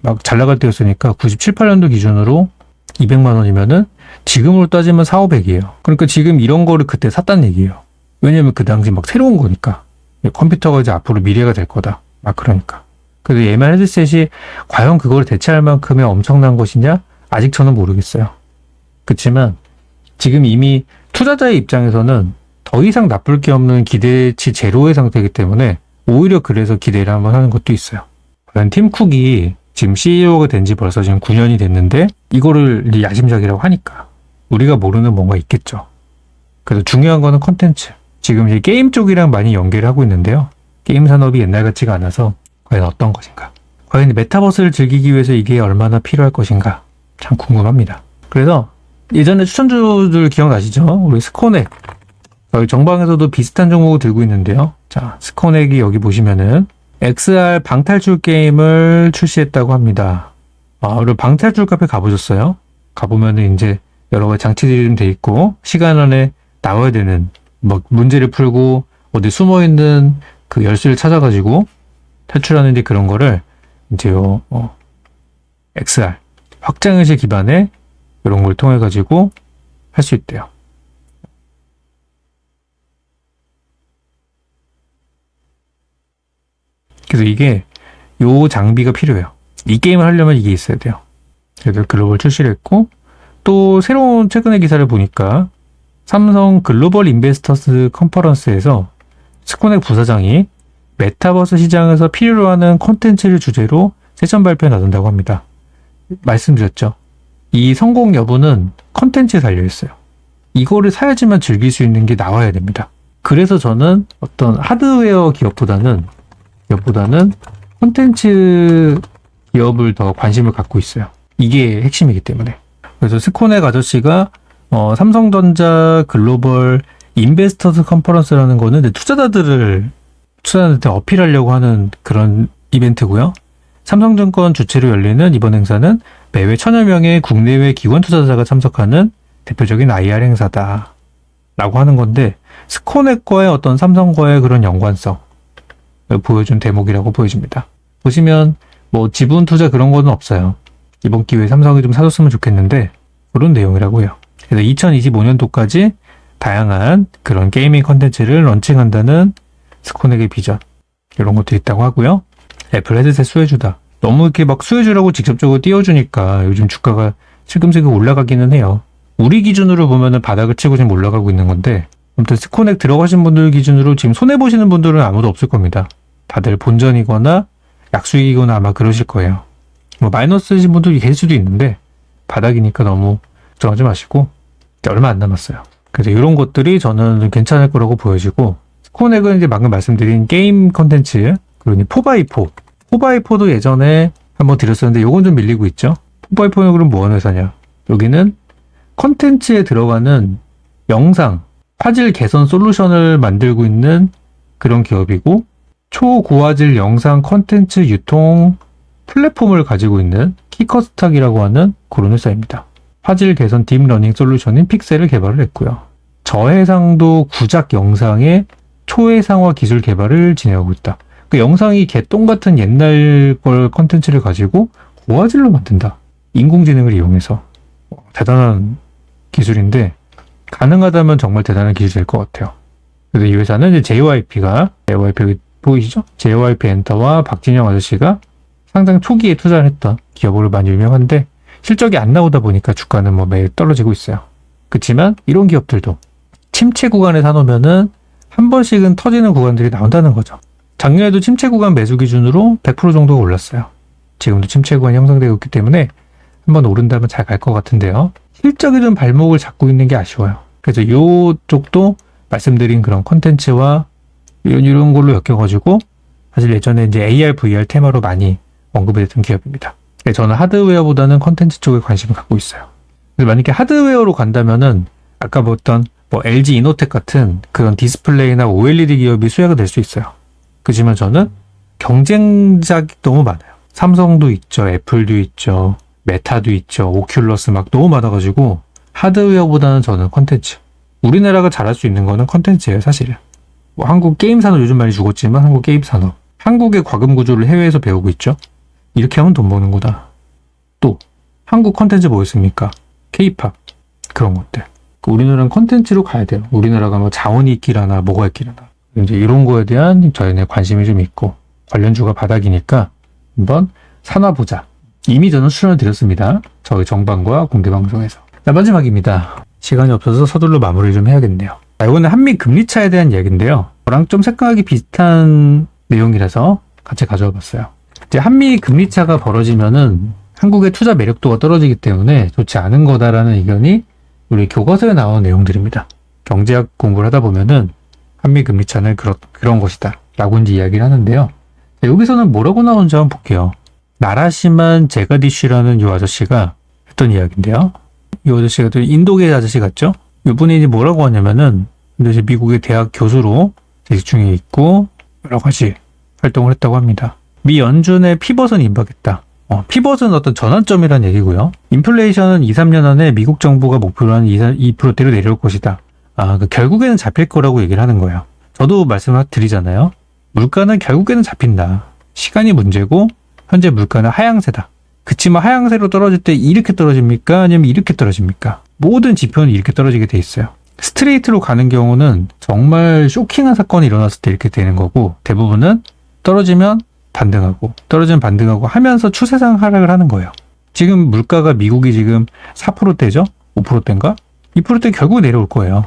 막 잘 나갈 때였으니까 97, 8년도 기준으로 200만 원이면은 지금으로 따지면 4, 500이에요. 그러니까 지금 이런 거를 그때 샀다는 얘기예요. 왜냐면 그 당시 막 새로운 거니까. 컴퓨터가 이제 앞으로 미래가 될 거다. 막 그러니까. 그래서 MR 헤드셋이 과연 그걸 대체할 만큼의 엄청난 것이냐? 아직 저는 모르겠어요. 그렇지만 지금 이미 투자자의 입장에서는 더 이상 나쁠 게 없는 기대치 제로의 상태이기 때문에 오히려 그래서 기대를 한번 하는 것도 있어요. 팀 쿡이 지금 CEO가 된 지 벌써 지금 9년이 됐는데 이거를 야심작이라고 하니까 우리가 모르는 뭔가 있겠죠. 그래서 중요한 거는 콘텐츠. 지금 이제 게임 쪽이랑 많이 연계를 하고 있는데요. 게임 산업이 옛날 같지가 않아서 과연 어떤 것인가? 과연 메타버스를 즐기기 위해서 이게 얼마나 필요할 것인가? 참 궁금합니다. 그래서 예전에 추천주들 기억나시죠? 우리 스코넥. 여기 정방에서도 비슷한 종목을 들고 있는데요. 자, 스코넥이 여기 보시면은 XR 방탈출 게임을 출시했다고 합니다. 그리고 방탈출 카페 가보셨어요? 가보면은 이제 여러 가지 장치들이 좀 돼 있고 시간 안에 나와야 되는 뭐 문제를 풀고 어디 숨어 있는 그 열쇠를 찾아가지고 탈출하는 이제 그런 거를 이제요 XR 확장의식 기반의 이런 걸 통해 가지고 할 수 있대요. 그래서 이게 요 장비가 필요해요. 이 게임을 하려면 이게 있어야 돼요. 그래서 글로벌 출시를 했고 또 새로운 최근의 기사를 보니까 삼성 글로벌 인베스터스 컨퍼런스에서 스코넥 부사장이 메타버스 시장에서 필요로 하는 콘텐츠를 주제로 세션 발표에 나선다고 합니다. 말씀드렸죠. 이 성공 여부는 콘텐츠에 달려있어요. 이거를 사야지만 즐길 수 있는 게 나와야 됩니다. 그래서 저는 어떤 하드웨어 기업보다는 콘텐츠 기업을 더 관심을 갖고 있어요. 이게 핵심이기 때문에. 그래서 스코넥 아저씨가 삼성전자 글로벌 인베스터스 컨퍼런스라는 거는 투자자들한테 어필하려고 하는 그런 이벤트고요. 삼성증권 주최로 열리는 이번 행사는 매회 1000여 명의 국내외 기관 투자자가 참석하는 대표적인 IR 행사다 라고 하는 건데 스코넥과의 어떤 삼성과의 그런 연관성을 보여준 대목이라고 보여집니다. 보시면 뭐 지분 투자 그런 거는 없어요. 이번 기회에 삼성이 좀 사줬으면 좋겠는데 그런 내용이라고요. 그래서 2025년도까지 다양한 그런 게이밍 컨텐츠를 런칭한다는 스코넥의 비전 이런 것도 있다고 하고요. 애플 헤드셋 수혜주다. 너무 이렇게 막 수혜주라고 직접적으로 띄워주니까 요즘 주가가 슬금슬금 올라가기는 해요. 우리 기준으로 보면은 바닥을 치고 지금 올라가고 있는 건데 아무튼 스코넥 들어가신 분들 기준으로 지금 손해보시는 분들은 아무도 없을 겁니다. 다들 본전이거나 약수익이거나 아마 그러실 거예요. 뭐 마이너스이신 분들이 계실 수도 있는데 바닥이니까 너무 걱정하지 마시고 얼마 안 남았어요. 그래서 이런 것들이 저는 괜찮을 거라고 보여지고 스코넥은 이제 방금 말씀드린 게임 컨텐츠 그러니 4x4 4x4도 예전에 한번 드렸었는데 요건 좀 밀리고 있죠. 4x4는 그럼 뭐 하는 회사냐? 여기는 컨텐츠에 들어가는 영상, 화질 개선 솔루션을 만들고 있는 그런 기업이고, 초고화질 영상 컨텐츠 유통 플랫폼을 가지고 있는 키커스탁이라고 하는 그런 회사입니다. 화질 개선 딥러닝 솔루션인 픽셀을 개발을 했고요. 저해상도 구작 영상의 초해상화 기술 개발을 진행하고 있다. 그 영상이 개똥 같은 옛날 걸 컨텐츠를 가지고 고화질로 만든다. 인공지능을 이용해서. 대단한 기술인데 가능하다면 정말 대단한 기술일 것 같아요. 그래서 이 회사는 이제 JYP 보이시죠? JYP 엔터와 박진영 아저씨가 상당 초기에 투자를 했던 기업으로 많이 유명한데 실적이 안 나오다 보니까 주가는 뭐 매일 떨어지고 있어요. 그렇지만 이런 기업들도 침체 구간에 사놓으면은 한 번씩은 터지는 구간들이 나온다는 거죠. 작년에도 침체 구간 매수 기준으로 100% 정도가 올랐어요. 지금도 침체 구간이 형성되고 있기 때문에 한번 오른다면 잘 갈 것 같은데요. 실적이 좀 발목을 잡고 있는 게 아쉬워요. 그래서 이쪽도 말씀드린 그런 콘텐츠와 이런 걸로 엮여가지고 사실 예전에 이제 AR, VR 테마로 많이 언급이 됐던 기업입니다. 저는 하드웨어보다는 콘텐츠 쪽에 관심을 갖고 있어요. 그래서 만약에 하드웨어로 간다면은 아까 봤던 뭐 LG 이노텍 같은 그런 디스플레이나 OLED 기업이 수혜가 될 수 있어요. 그렇지만 저는 경쟁작이 너무 많아요. 삼성도 있죠, 애플도 있죠, 메타도 있죠, 오큘러스 막 너무 많아가지고 하드웨어보다는 저는 콘텐츠. 우리나라가 잘할 수 있는 거는 콘텐츠예요, 사실은. 뭐 한국 게임 산업 요즘 많이 죽었지만 한국 게임 산업, 한국의 과금 구조를 해외에서 배우고 있죠. 이렇게 하면 돈 버는구나. 또 한국 콘텐츠 뭐 있습니까? K-팝 그런 것들. 우리나라는 콘텐츠로 가야 돼요. 우리나라가 뭐 자원이 있기라나 뭐가 있기라나 이제 이런 거에 대한 저희는 관심이 좀 있고 관련주가 바닥이니까 한번 사놔보자. 이미 저는 출연을 드렸습니다. 저희 정방과 공개방송에서. 자, 마지막입니다. 시간이 없어서 서둘러 마무리를 좀 해야겠네요. 자, 이거는 한미 금리차에 대한 이야기인데요. 저랑 좀 색깔이 비슷한 내용이라서 같이 가져와 봤어요. 이제 한미 금리차가 벌어지면은 한국의 투자 매력도가 떨어지기 때문에 좋지 않은 거다라는 의견이 우리 교과서에 나오는 내용들입니다. 경제학 공부를 하다 보면은 한미 금리차는 그런 것이다 라고 이제 이야기를 하는데요. 자, 여기서는 뭐라고 나오는지 한번 볼게요. 나라시만 제가디쉬라는 이 아저씨가 했던 이야기인데요. 이 아저씨가 또 인도계 아저씨 같죠? 이분이 이제 뭐라고 하냐면은 이제 미국의 대학 교수로 재직 중에 있고 여러 가지 활동을 했다고 합니다. 미 연준의 피벗은 임박했다. 피벗은 어떤 전환점이라는 얘기고요. 인플레이션은 2, 3년 안에 미국 정부가 목표로 한 2%대로 내려올 것이다. 결국에는 잡힐 거라고 얘기를 하는 거예요. 저도 말씀을 드리잖아요. 물가는 결국에는 잡힌다. 시간이 문제고 현재 물가는 하향세다. 그치만 하향세로 떨어질 때 이렇게 떨어집니까? 아니면 이렇게 떨어집니까? 모든 지표는 이렇게 떨어지게 돼 있어요. 스트레이트로 가는 경우는 정말 쇼킹한 사건이 일어났을 때 이렇게 되는 거고 대부분은 떨어지면 반등하고 떨어지면 반등하고 하면서 추세상 하락을 하는 거예요. 지금 물가가 미국이 지금 4%대죠? 5%대인가? 2%대 결국 내려올 거예요.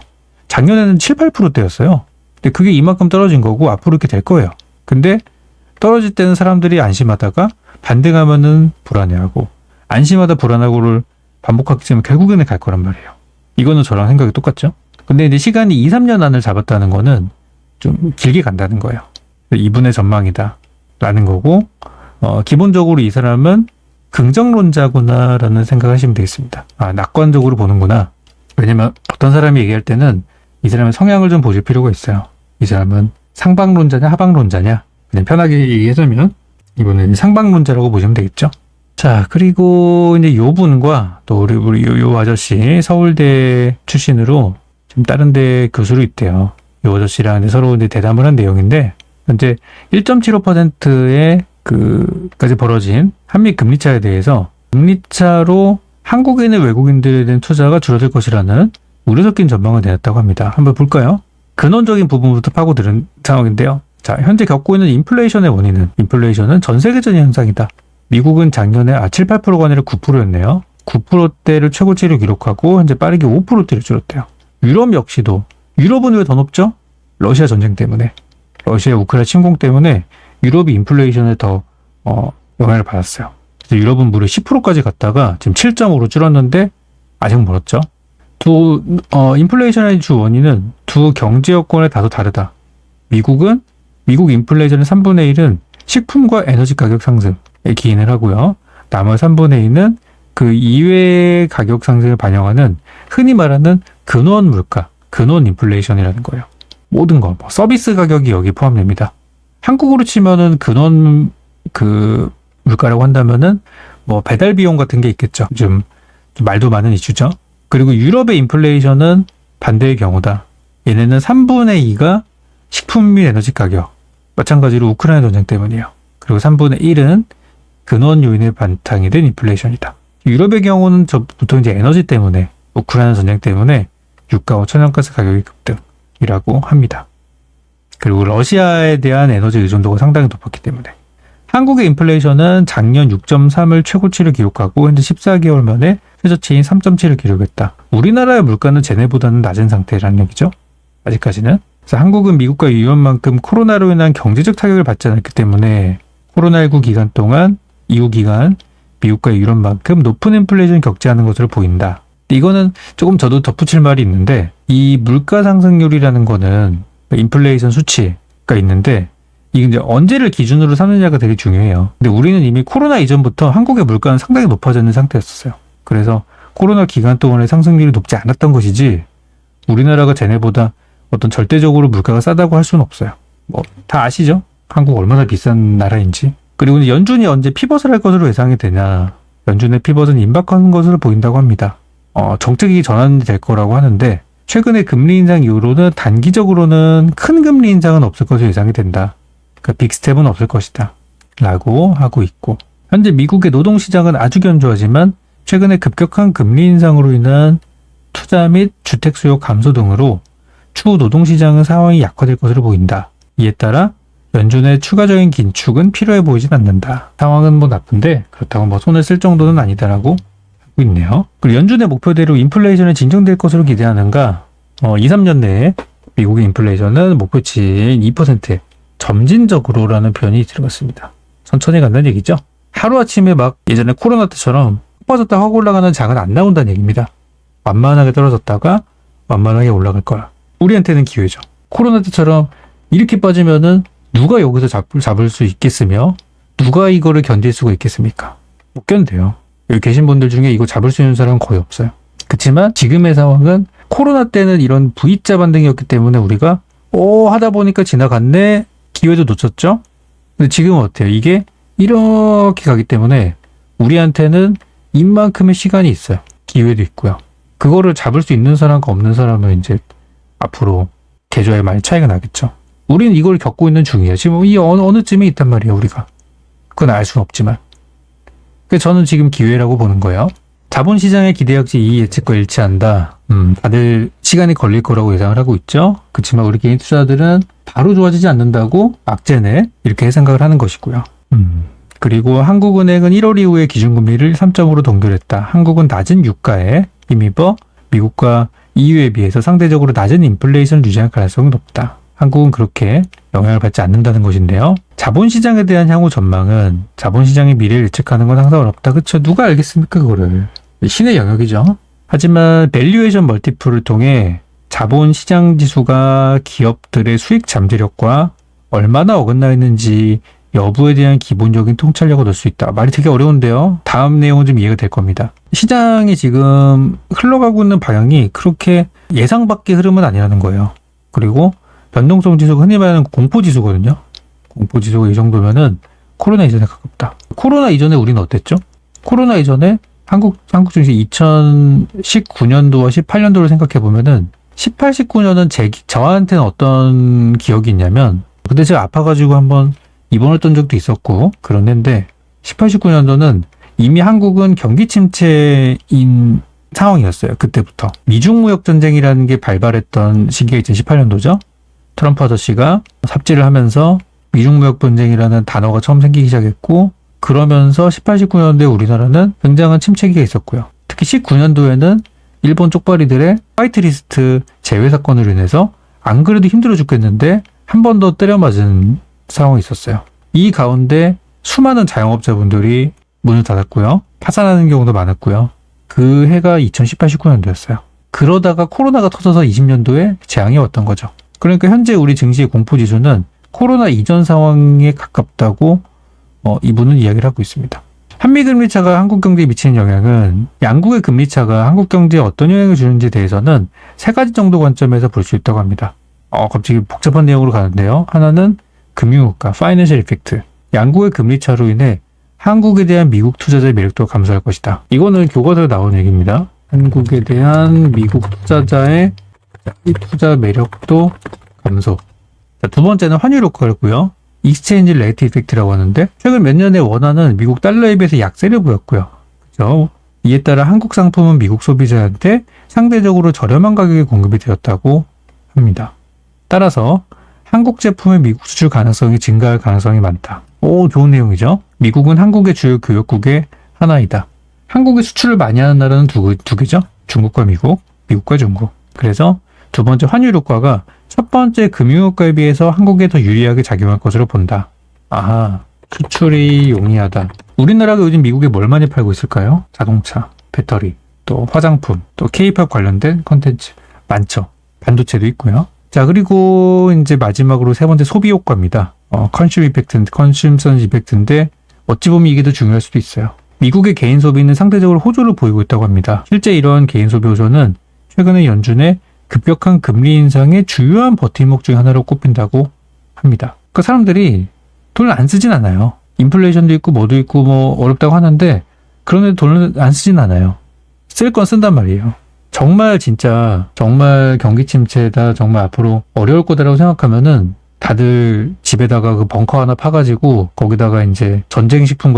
작년에는 7, 8%대였어요. 근데 그게 이만큼 떨어진 거고 앞으로 이렇게 될 거예요. 근데 떨어질 때는 사람들이 안심하다가 반등하면은 불안해하고 안심하다 불안하고를 반복하기 때문에 결국에는 갈 거란 말이에요. 이거는 저랑 생각이 똑같죠? 근데 이제 시간이 2, 3년 안을 잡았다는 거는 좀 길게 간다는 거예요. 이분의 전망이다 라는 거고 기본적으로 이 사람은 긍정론자구나 라는 생각하시면 되겠습니다. 낙관적으로 보는구나. 왜냐면 어떤 사람이 얘기할 때는 이 사람의 성향을 좀 보실 필요가 있어요. 이 사람은 상방론자냐 하방론자냐 그냥 편하게 얘기하자면 이분은 상방론자라고 보시면 되겠죠. 자, 그리고 이제 요 분과 또 우리 요 아저씨 서울대 출신으로 지금 다른 데 교수로 있대요. 요 아저씨랑 서로 이제 대담을 한 내용인데 현재 1.75%의 까지 벌어진 한미 금리차에 대해서 금리차로 한국에 있는 외국인들에 대한 투자가 줄어들 것이라는 우려 섞인 전망을 내놨다고 합니다. 한번 볼까요? 근원적인 부분부터 파고드는 상황인데요. 자, 현재 겪고 있는 인플레이션의 원인은 인플레이션은 전 세계적인 현상이다. 미국은 작년에 7, 8%가 아니라 9%였네요. 9%대를 최고치를 기록하고 현재 빠르게 5%대를 줄었대요. 유럽 역시도 유럽은 왜 더 높죠? 러시아 전쟁 때문에 러시아 우크라이나 침공 때문에 유럽이 인플레이션에 더 영향을 받았어요. 그래서 유럽은 무려 10%까지 갔다가 지금 7.5로 줄었는데 아직 멀었죠. 인플레이션의 주 원인은 두 경제 여건에 다소 다르다. 미국 인플레이션의 3분의 1은 식품과 에너지 가격 상승에 기인을 하고요. 나머지 3분의 2는 그 이외의 가격 상승을 반영하는 흔히 말하는 근원 물가, 근원 인플레이션이라는 거예요. 모든 거, 뭐 서비스 가격이 여기 포함됩니다. 한국으로 치면은 근원 그 물가라고 한다면은 뭐 배달 비용 같은 게 있겠죠. 좀 말도 많은 이슈죠. 그리고 유럽의 인플레이션은 반대의 경우다. 얘네는 3분의 2가 식품 및 에너지 가격. 마찬가지로 우크라이나 전쟁 때문이에요. 그리고 3분의 1은 근원 요인의 바탕이 된 인플레이션이다. 유럽의 경우는 보통 이제 에너지 때문에, 우크라이나 전쟁 때문에 유가와 천연가스 가격이 급등이라고 합니다. 그리고 러시아에 대한 에너지 의존도가 상당히 높았기 때문에. 한국의 인플레이션은 작년 6.3을 최고치를 기록하고 현재 14개월 만에 최저치인 3.7을 기록했다. 우리나라의 물가는 쟤네보다는 낮은 상태라는 얘기죠. 아직까지는. 그래서 한국은 미국과 유럽만큼 코로나로 인한 경제적 타격을 받지 않았기 때문에 코로나19 기간 동안 이후 기간 미국과 유럽만큼 높은 인플레이션을 겪지 않은 것으로 보인다. 이거는 조금 저도 덧붙일 말이 있는데 이 물가 상승률이라는 거는 인플레이션 수치가 있는데 이게 이제 언제를 기준으로 삼느냐가 되게 중요해요. 근데 우리는 이미 코로나 이전부터 한국의 물가는 상당히 높아져 있는 상태였어요. 그래서 코로나 기간 동안의 상승률이 높지 않았던 것이지 우리나라가 쟤네보다 어떤 절대적으로 물가가 싸다고 할 수는 없어요. 뭐 다 아시죠? 한국 얼마나 비싼 나라인지. 그리고 연준이 언제 피벗을 할 것으로 예상이 되냐. 연준의 피벗은 임박한 것으로 보인다고 합니다. 정책이 전환이 될 거라고 하는데 최근에 금리 인상 이후로는 단기적으로는 큰 금리 인상은 없을 것으로 예상이 된다. 그러니까 빅스텝은 없을 것이다. 라고 하고 있고 현재 미국의 노동시장은 아주 견조하지만 최근에 급격한 금리 인상으로 인한 투자 및 주택 수요 감소 등으로 추후 노동시장은 상황이 약화될 것으로 보인다. 이에 따라 연준의 추가적인 긴축은 필요해 보이진 않는다. 상황은 뭐 나쁜데 그렇다고 뭐 손을 쓸 정도는 아니다라고 하고 있네요. 그리고 연준의 목표대로 인플레이션이 진정될 것으로 기대하는가? 2, 3년 내에 미국의 인플레이션은 목표치인 2%에 점진적으로라는 표현이 들어갔습니다. 천천히 간다는 얘기죠. 하루아침에 막 예전에 코로나 때처럼 빠졌다 확 올라가는 장은 안 나온다는 얘기입니다. 완만하게 떨어졌다가 완만하게 올라갈 거라. 우리한테는 기회죠. 코로나 때처럼 이렇게 빠지면은 누가 여기서 잡을 수 있겠으며 누가 이거를 견딜 수가 있겠습니까? 못 견뎌요. 여기 계신 분들 중에 이거 잡을 수 있는 사람은 거의 없어요. 그렇지만 지금의 상황은 코로나 때는 이런 V자 반등이었기 때문에 우리가 하다 보니까 지나갔네. 기회도 놓쳤죠? 근데 지금은 어때요? 이게 이렇게 가기 때문에 우리한테는 이만큼의 시간이 있어요. 기회도 있고요. 그거를 잡을 수 있는 사람과 없는 사람은 이제 앞으로 계좌에 많이 차이가 나겠죠. 우리는 이걸 겪고 있는 중이에요. 지금 이 어느 쯤에 있단 말이에요, 우리가. 그건 알 수는 없지만. 그래서 저는 지금 기회라고 보는 거예요. 자본시장의 기대 역시 이 예측과 일치한다. 다들 시간이 걸릴 거라고 예상을 하고 있죠. 그렇지만 우리 개인 투자들은 바로 좋아지지 않는다고 악재네 이렇게 생각을 하는 것이고요. 그리고 한국은행은 1월 이후에 기준금리를 3.5로 동결했다. 한국은 낮은 유가에 힘입어 미국과 EU에 비해서 상대적으로 낮은 인플레이션을 유지할 가능성이 높다. 한국은 그렇게 영향을 받지 않는다는 것인데요. 자본시장에 대한 향후 전망은 자본시장의 미래를 예측하는 건 항상 어렵다. 그렇죠? 누가 알겠습니까 그거를. 신의 영역이죠. 하지만 밸류에이션 멀티플을 통해 자본시장 지수가 기업들의 수익 잠재력과 얼마나 어긋나 있는지 여부에 대한 기본적인 통찰력을 넣을 수 있다. 말이 되게 어려운데요. 다음 내용은 좀 이해가 될 겁니다. 시장이 지금 흘러가고 있는 방향이 그렇게 예상 밖의 흐름은 아니라는 거예요. 그리고 변동성 지수가 흔히 말하는 공포지수거든요. 공포지수가 이 정도면은 코로나 이전에 가깝다. 코로나 이전에 우리는 어땠죠? 코로나 이전에 한국 증시 2019년도와 18년도를 생각해 보면은 18, 19년은 저한테는 어떤 기억이 있냐면 그때 제가 아파가지고 한번 입원했던 적도 있었고 그런 데인데 18, 19년도는 이미 한국은 경기 침체인 상황이었어요. 그때부터. 미중무역전쟁이라는 게 발발했던 시기가 2018년도죠. 트럼프 아저씨가 삽질을 하면서 미중무역전쟁이라는 단어가 처음 생기기 시작했고 그러면서 18, 19년도에 우리나라는 굉장한 침체기가 있었고요. 특히 19년도에는 일본 쪽발이들의 화이트리스트 제외 사건으로 인해서 안 그래도 힘들어 죽겠는데 한 번 더 때려맞은 상황이 있었어요. 이 가운데 수많은 자영업자분들이 문을 닫았고요. 파산하는 경우도 많았고요. 그 해가 2018, 19년도였어요. 그러다가 코로나가 터져서 20년도에 재앙이 왔던 거죠. 그러니까 현재 우리 증시의 공포지수는 코로나 이전 상황에 가깝다고 이분은 이야기를 하고 있습니다. 한미 금리 차가 한국 경제에 미치는 영향은 양국의 금리 차가 한국 경제에 어떤 영향을 주는지에 대해서는 세 가지 정도 관점에서 볼 수 있다고 합니다. 갑자기 복잡한 내용으로 가는데요. 하나는 금융효과, 파이낸셜 이펙트. 양국의 금리 차로 인해 한국에 대한 미국 투자자의 매력도가 감소할 것이다. 이거는 교과서에 나온 얘기입니다. 한국에 대한 미국 투자자의 투자 매력도 감소. 자, 두 번째는 환율 효과고요. 익스체인지 레이트 이펙트라고 하는데 최근 몇 년의 원화는 미국 달러에 비해서 약세를 보였고요. 그죠? 이에 따라 한국 상품은 미국 소비자한테 상대적으로 저렴한 가격에 공급이 되었다고 합니다. 따라서 한국 제품의 미국 수출 가능성이 증가할 가능성이 많다. 좋은 내용이죠. 미국은 한국의 주요 교역국의 하나이다. 한국에 수출을 많이 하는 나라는 두 개죠. 중국과 미국, 미국과 중국. 그래서 두 번째 환율 효과가 첫 번째 금융효과에 비해서 한국에 더 유리하게 작용할 것으로 본다. 수출이 용이하다. 우리나라가 요즘 미국에 뭘 많이 팔고 있을까요? 자동차, 배터리, 또 화장품, 또 K-팝 관련된 컨텐츠 많죠. 반도체도 있고요. 자, 그리고 이제 마지막으로 세 번째 소비 효과입니다. 컨슘선 이펙트인데 어찌 보면 이게 더 중요할 수도 있어요. 미국의 개인 소비는 상대적으로 호조를 보이고 있다고 합니다. 실제 이런 개인 소비 호조는 최근에 연준의 급격한 금리 인상의 주요한 버팀목 중 하나로 꼽힌다고 합니다. 그 사람들이 돈을 안 쓰진 않아요. 인플레이션도 있고 뭐도 있고 뭐 어렵다고 하는데 그런데 돈을 안 쓰진 않아요. 쓸 건 쓴단 말이에요. 정말 경기 침체다, 정말 앞으로 어려울 거다라고 생각하면은 다들 집에다가 그 벙커 하나 파가지고 거기다가 이제 전쟁식품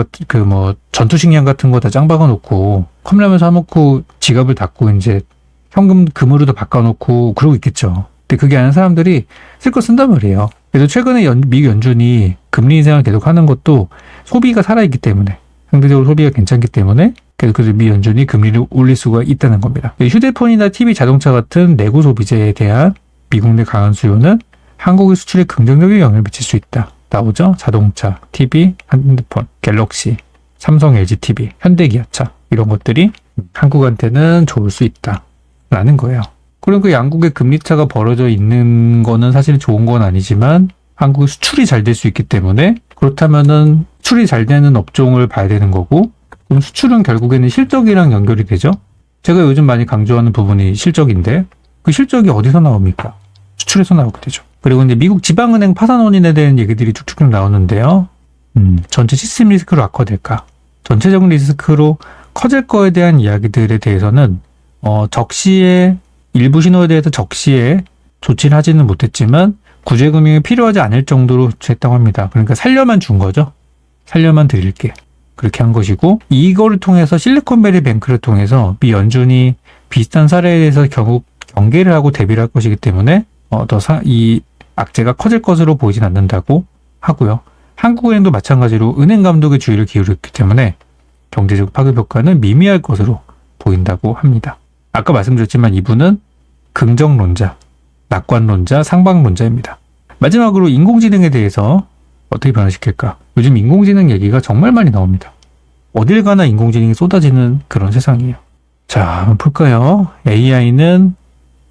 전투식량 같은 거 다 짱 박아놓고 컵라면 사 먹고 지갑을 닫고 이제 현금 금으로도 바꿔놓고 그러고 있겠죠. 근데 그게 아닌 사람들이 쓸 거 쓴단 말이에요. 그래서 최근에 미 연준이 금리 인상을 계속 하는 것도 소비가 살아있기 때문에, 상대적으로 소비가 괜찮기 때문에 그래서 미 연준이 금리를 올릴 수가 있다는 겁니다. 휴대폰이나 TV, 자동차 같은 내구 소비재에 대한 미국 내 강한 수요는 한국의 수출에 긍정적인 영향을 미칠 수 있다. 나오죠? 자동차, TV, 핸드폰, 갤럭시, 삼성, LG TV, 현대기아차 이런 것들이 한국한테는 좋을 수 있다. 라는 거예요. 그럼 그 양국의 금리 차가 벌어져 있는 거는 사실 좋은 건 아니지만 한국의 수출이 잘 될 수 있기 때문에, 그렇다면은 수출이 잘 되는 업종을 봐야 되는 거고, 그럼 수출은 결국에는 실적이랑 연결이 되죠. 제가 요즘 많이 강조하는 부분이 실적인데 그 실적이 어디서 나옵니까? 수출에서 나오게 되죠. 그리고 이제 미국 지방은행 파산 원인에 대한 얘기들이 쭉쭉 나오는데요. 전체 시스템 리스크로 악화될까? 전체적인 리스크로 커질 거에 대한 이야기들에 대해서는 적시에 일부 신호에 대해서 적시에 조치를 하지는 못했지만 구제금융이 필요하지 않을 정도로 조치했다고 합니다. 그러니까 살려만 준 거죠. 살려만 드릴게. 그렇게 한 것이고, 이거를 통해서 실리콘밸리 뱅크를 통해서 미 연준이 비슷한 사례에 대해서 결국 경계를 하고 대비를 할 것이기 때문에 이 악재가 커질 것으로 보이진 않는다고 하고요. 한국은행도 마찬가지로 은행 감독의 주의를 기울였기 때문에 경제적 파급 효과는 미미할 것으로 보인다고 합니다. 아까 말씀드렸지만 이분은 긍정론자, 낙관론자, 상방론자입니다. 마지막으로 인공지능에 대해서 어떻게 변화시킬까? 요즘 인공지능 얘기가 정말 많이 나옵니다. 어딜 가나 인공지능이 쏟아지는 그런 세상이에요. 자, 한번 볼까요? AI는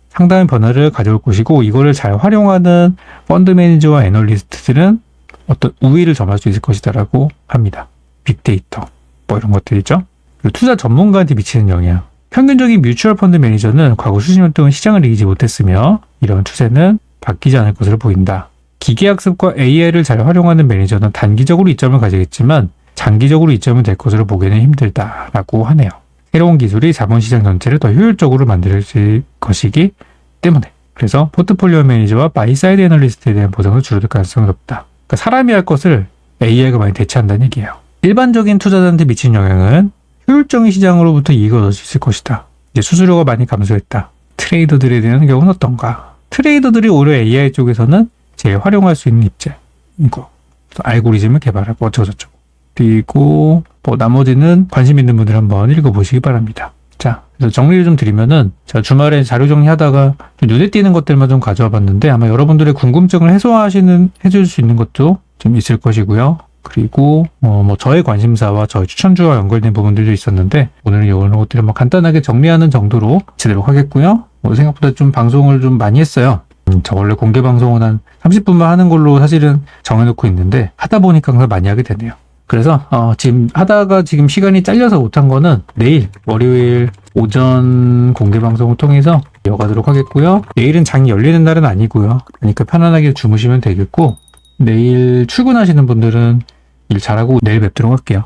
상당한 변화를 가져올 것이고, 이거를 잘 활용하는 펀드 매니저와 애널리스트들은 어떤 우위를 점할 수 있을 것이다라고 합니다. 빅데이터, 이런 것들이죠. 그리고 투자 전문가한테 미치는 영향. 평균적인 뮤추얼 펀드 매니저는 과거 수십 년 동안 시장을 이기지 못했으며 이런 추세는 바뀌지 않을 것으로 보인다. 기계학습과 AI를 잘 활용하는 매니저는 단기적으로 이점을 가지겠지만 장기적으로 이점이 될 것으로 보기는 힘들다라고 하네요. 새로운 기술이 자본시장 전체를 더 효율적으로 만들 것이기 때문에. 그래서 포트폴리오 매니저와 바이사이드 애널리스트에 대한 보상을 줄어들 가능성이 높다. 그러니까 사람이 할 것을 AI가 많이 대체한다는 얘기예요. 일반적인 투자자한테 미친 영향은 효율적인 시장으로부터 이익을 얻을 수 있을 것이다. 이제 수수료가 많이 감소했다. 트레이더들에 대한 경우는 어떤가? 트레이더들이 오히려 AI 쪽에서는 제일 활용할 수 있는 입장이고, 알고리즘을 개발하고 어쩌고저쩌고. 그리고 나머지는 관심 있는 분들 한번 읽어보시기 바랍니다. 자, 그래서 정리를 좀 드리면은, 제가 주말에 자료 정리하다가 좀 눈에 띄는 것들만 좀 가져와 봤는데, 아마 여러분들의 궁금증을 해줄 수 있는 것도 좀 있을 것이고요. 그리고 저의 관심사와 저의 추천주와 연결된 부분들도 있었는데, 오늘은 이런 것들을 간단하게 정리하는 정도로 마치도록 하겠고요. 생각보다 좀 방송을 좀 많이 했어요. 저 원래 공개 방송은 한 30분만 하는 걸로 사실은 정해놓고 있는데, 하다 보니까 항상 많이 하게 되네요. 그래서 지금 하다가 지금 시간이 잘려서 못한 거는 내일 월요일 오전 공개 방송을 통해서 이어가도록 하겠고요. 내일은 장이 열리는 날은 아니고요. 그러니까 편안하게 주무시면 되겠고, 내일 출근하시는 분들은 일 잘하고 내일 뵙도록 할게요.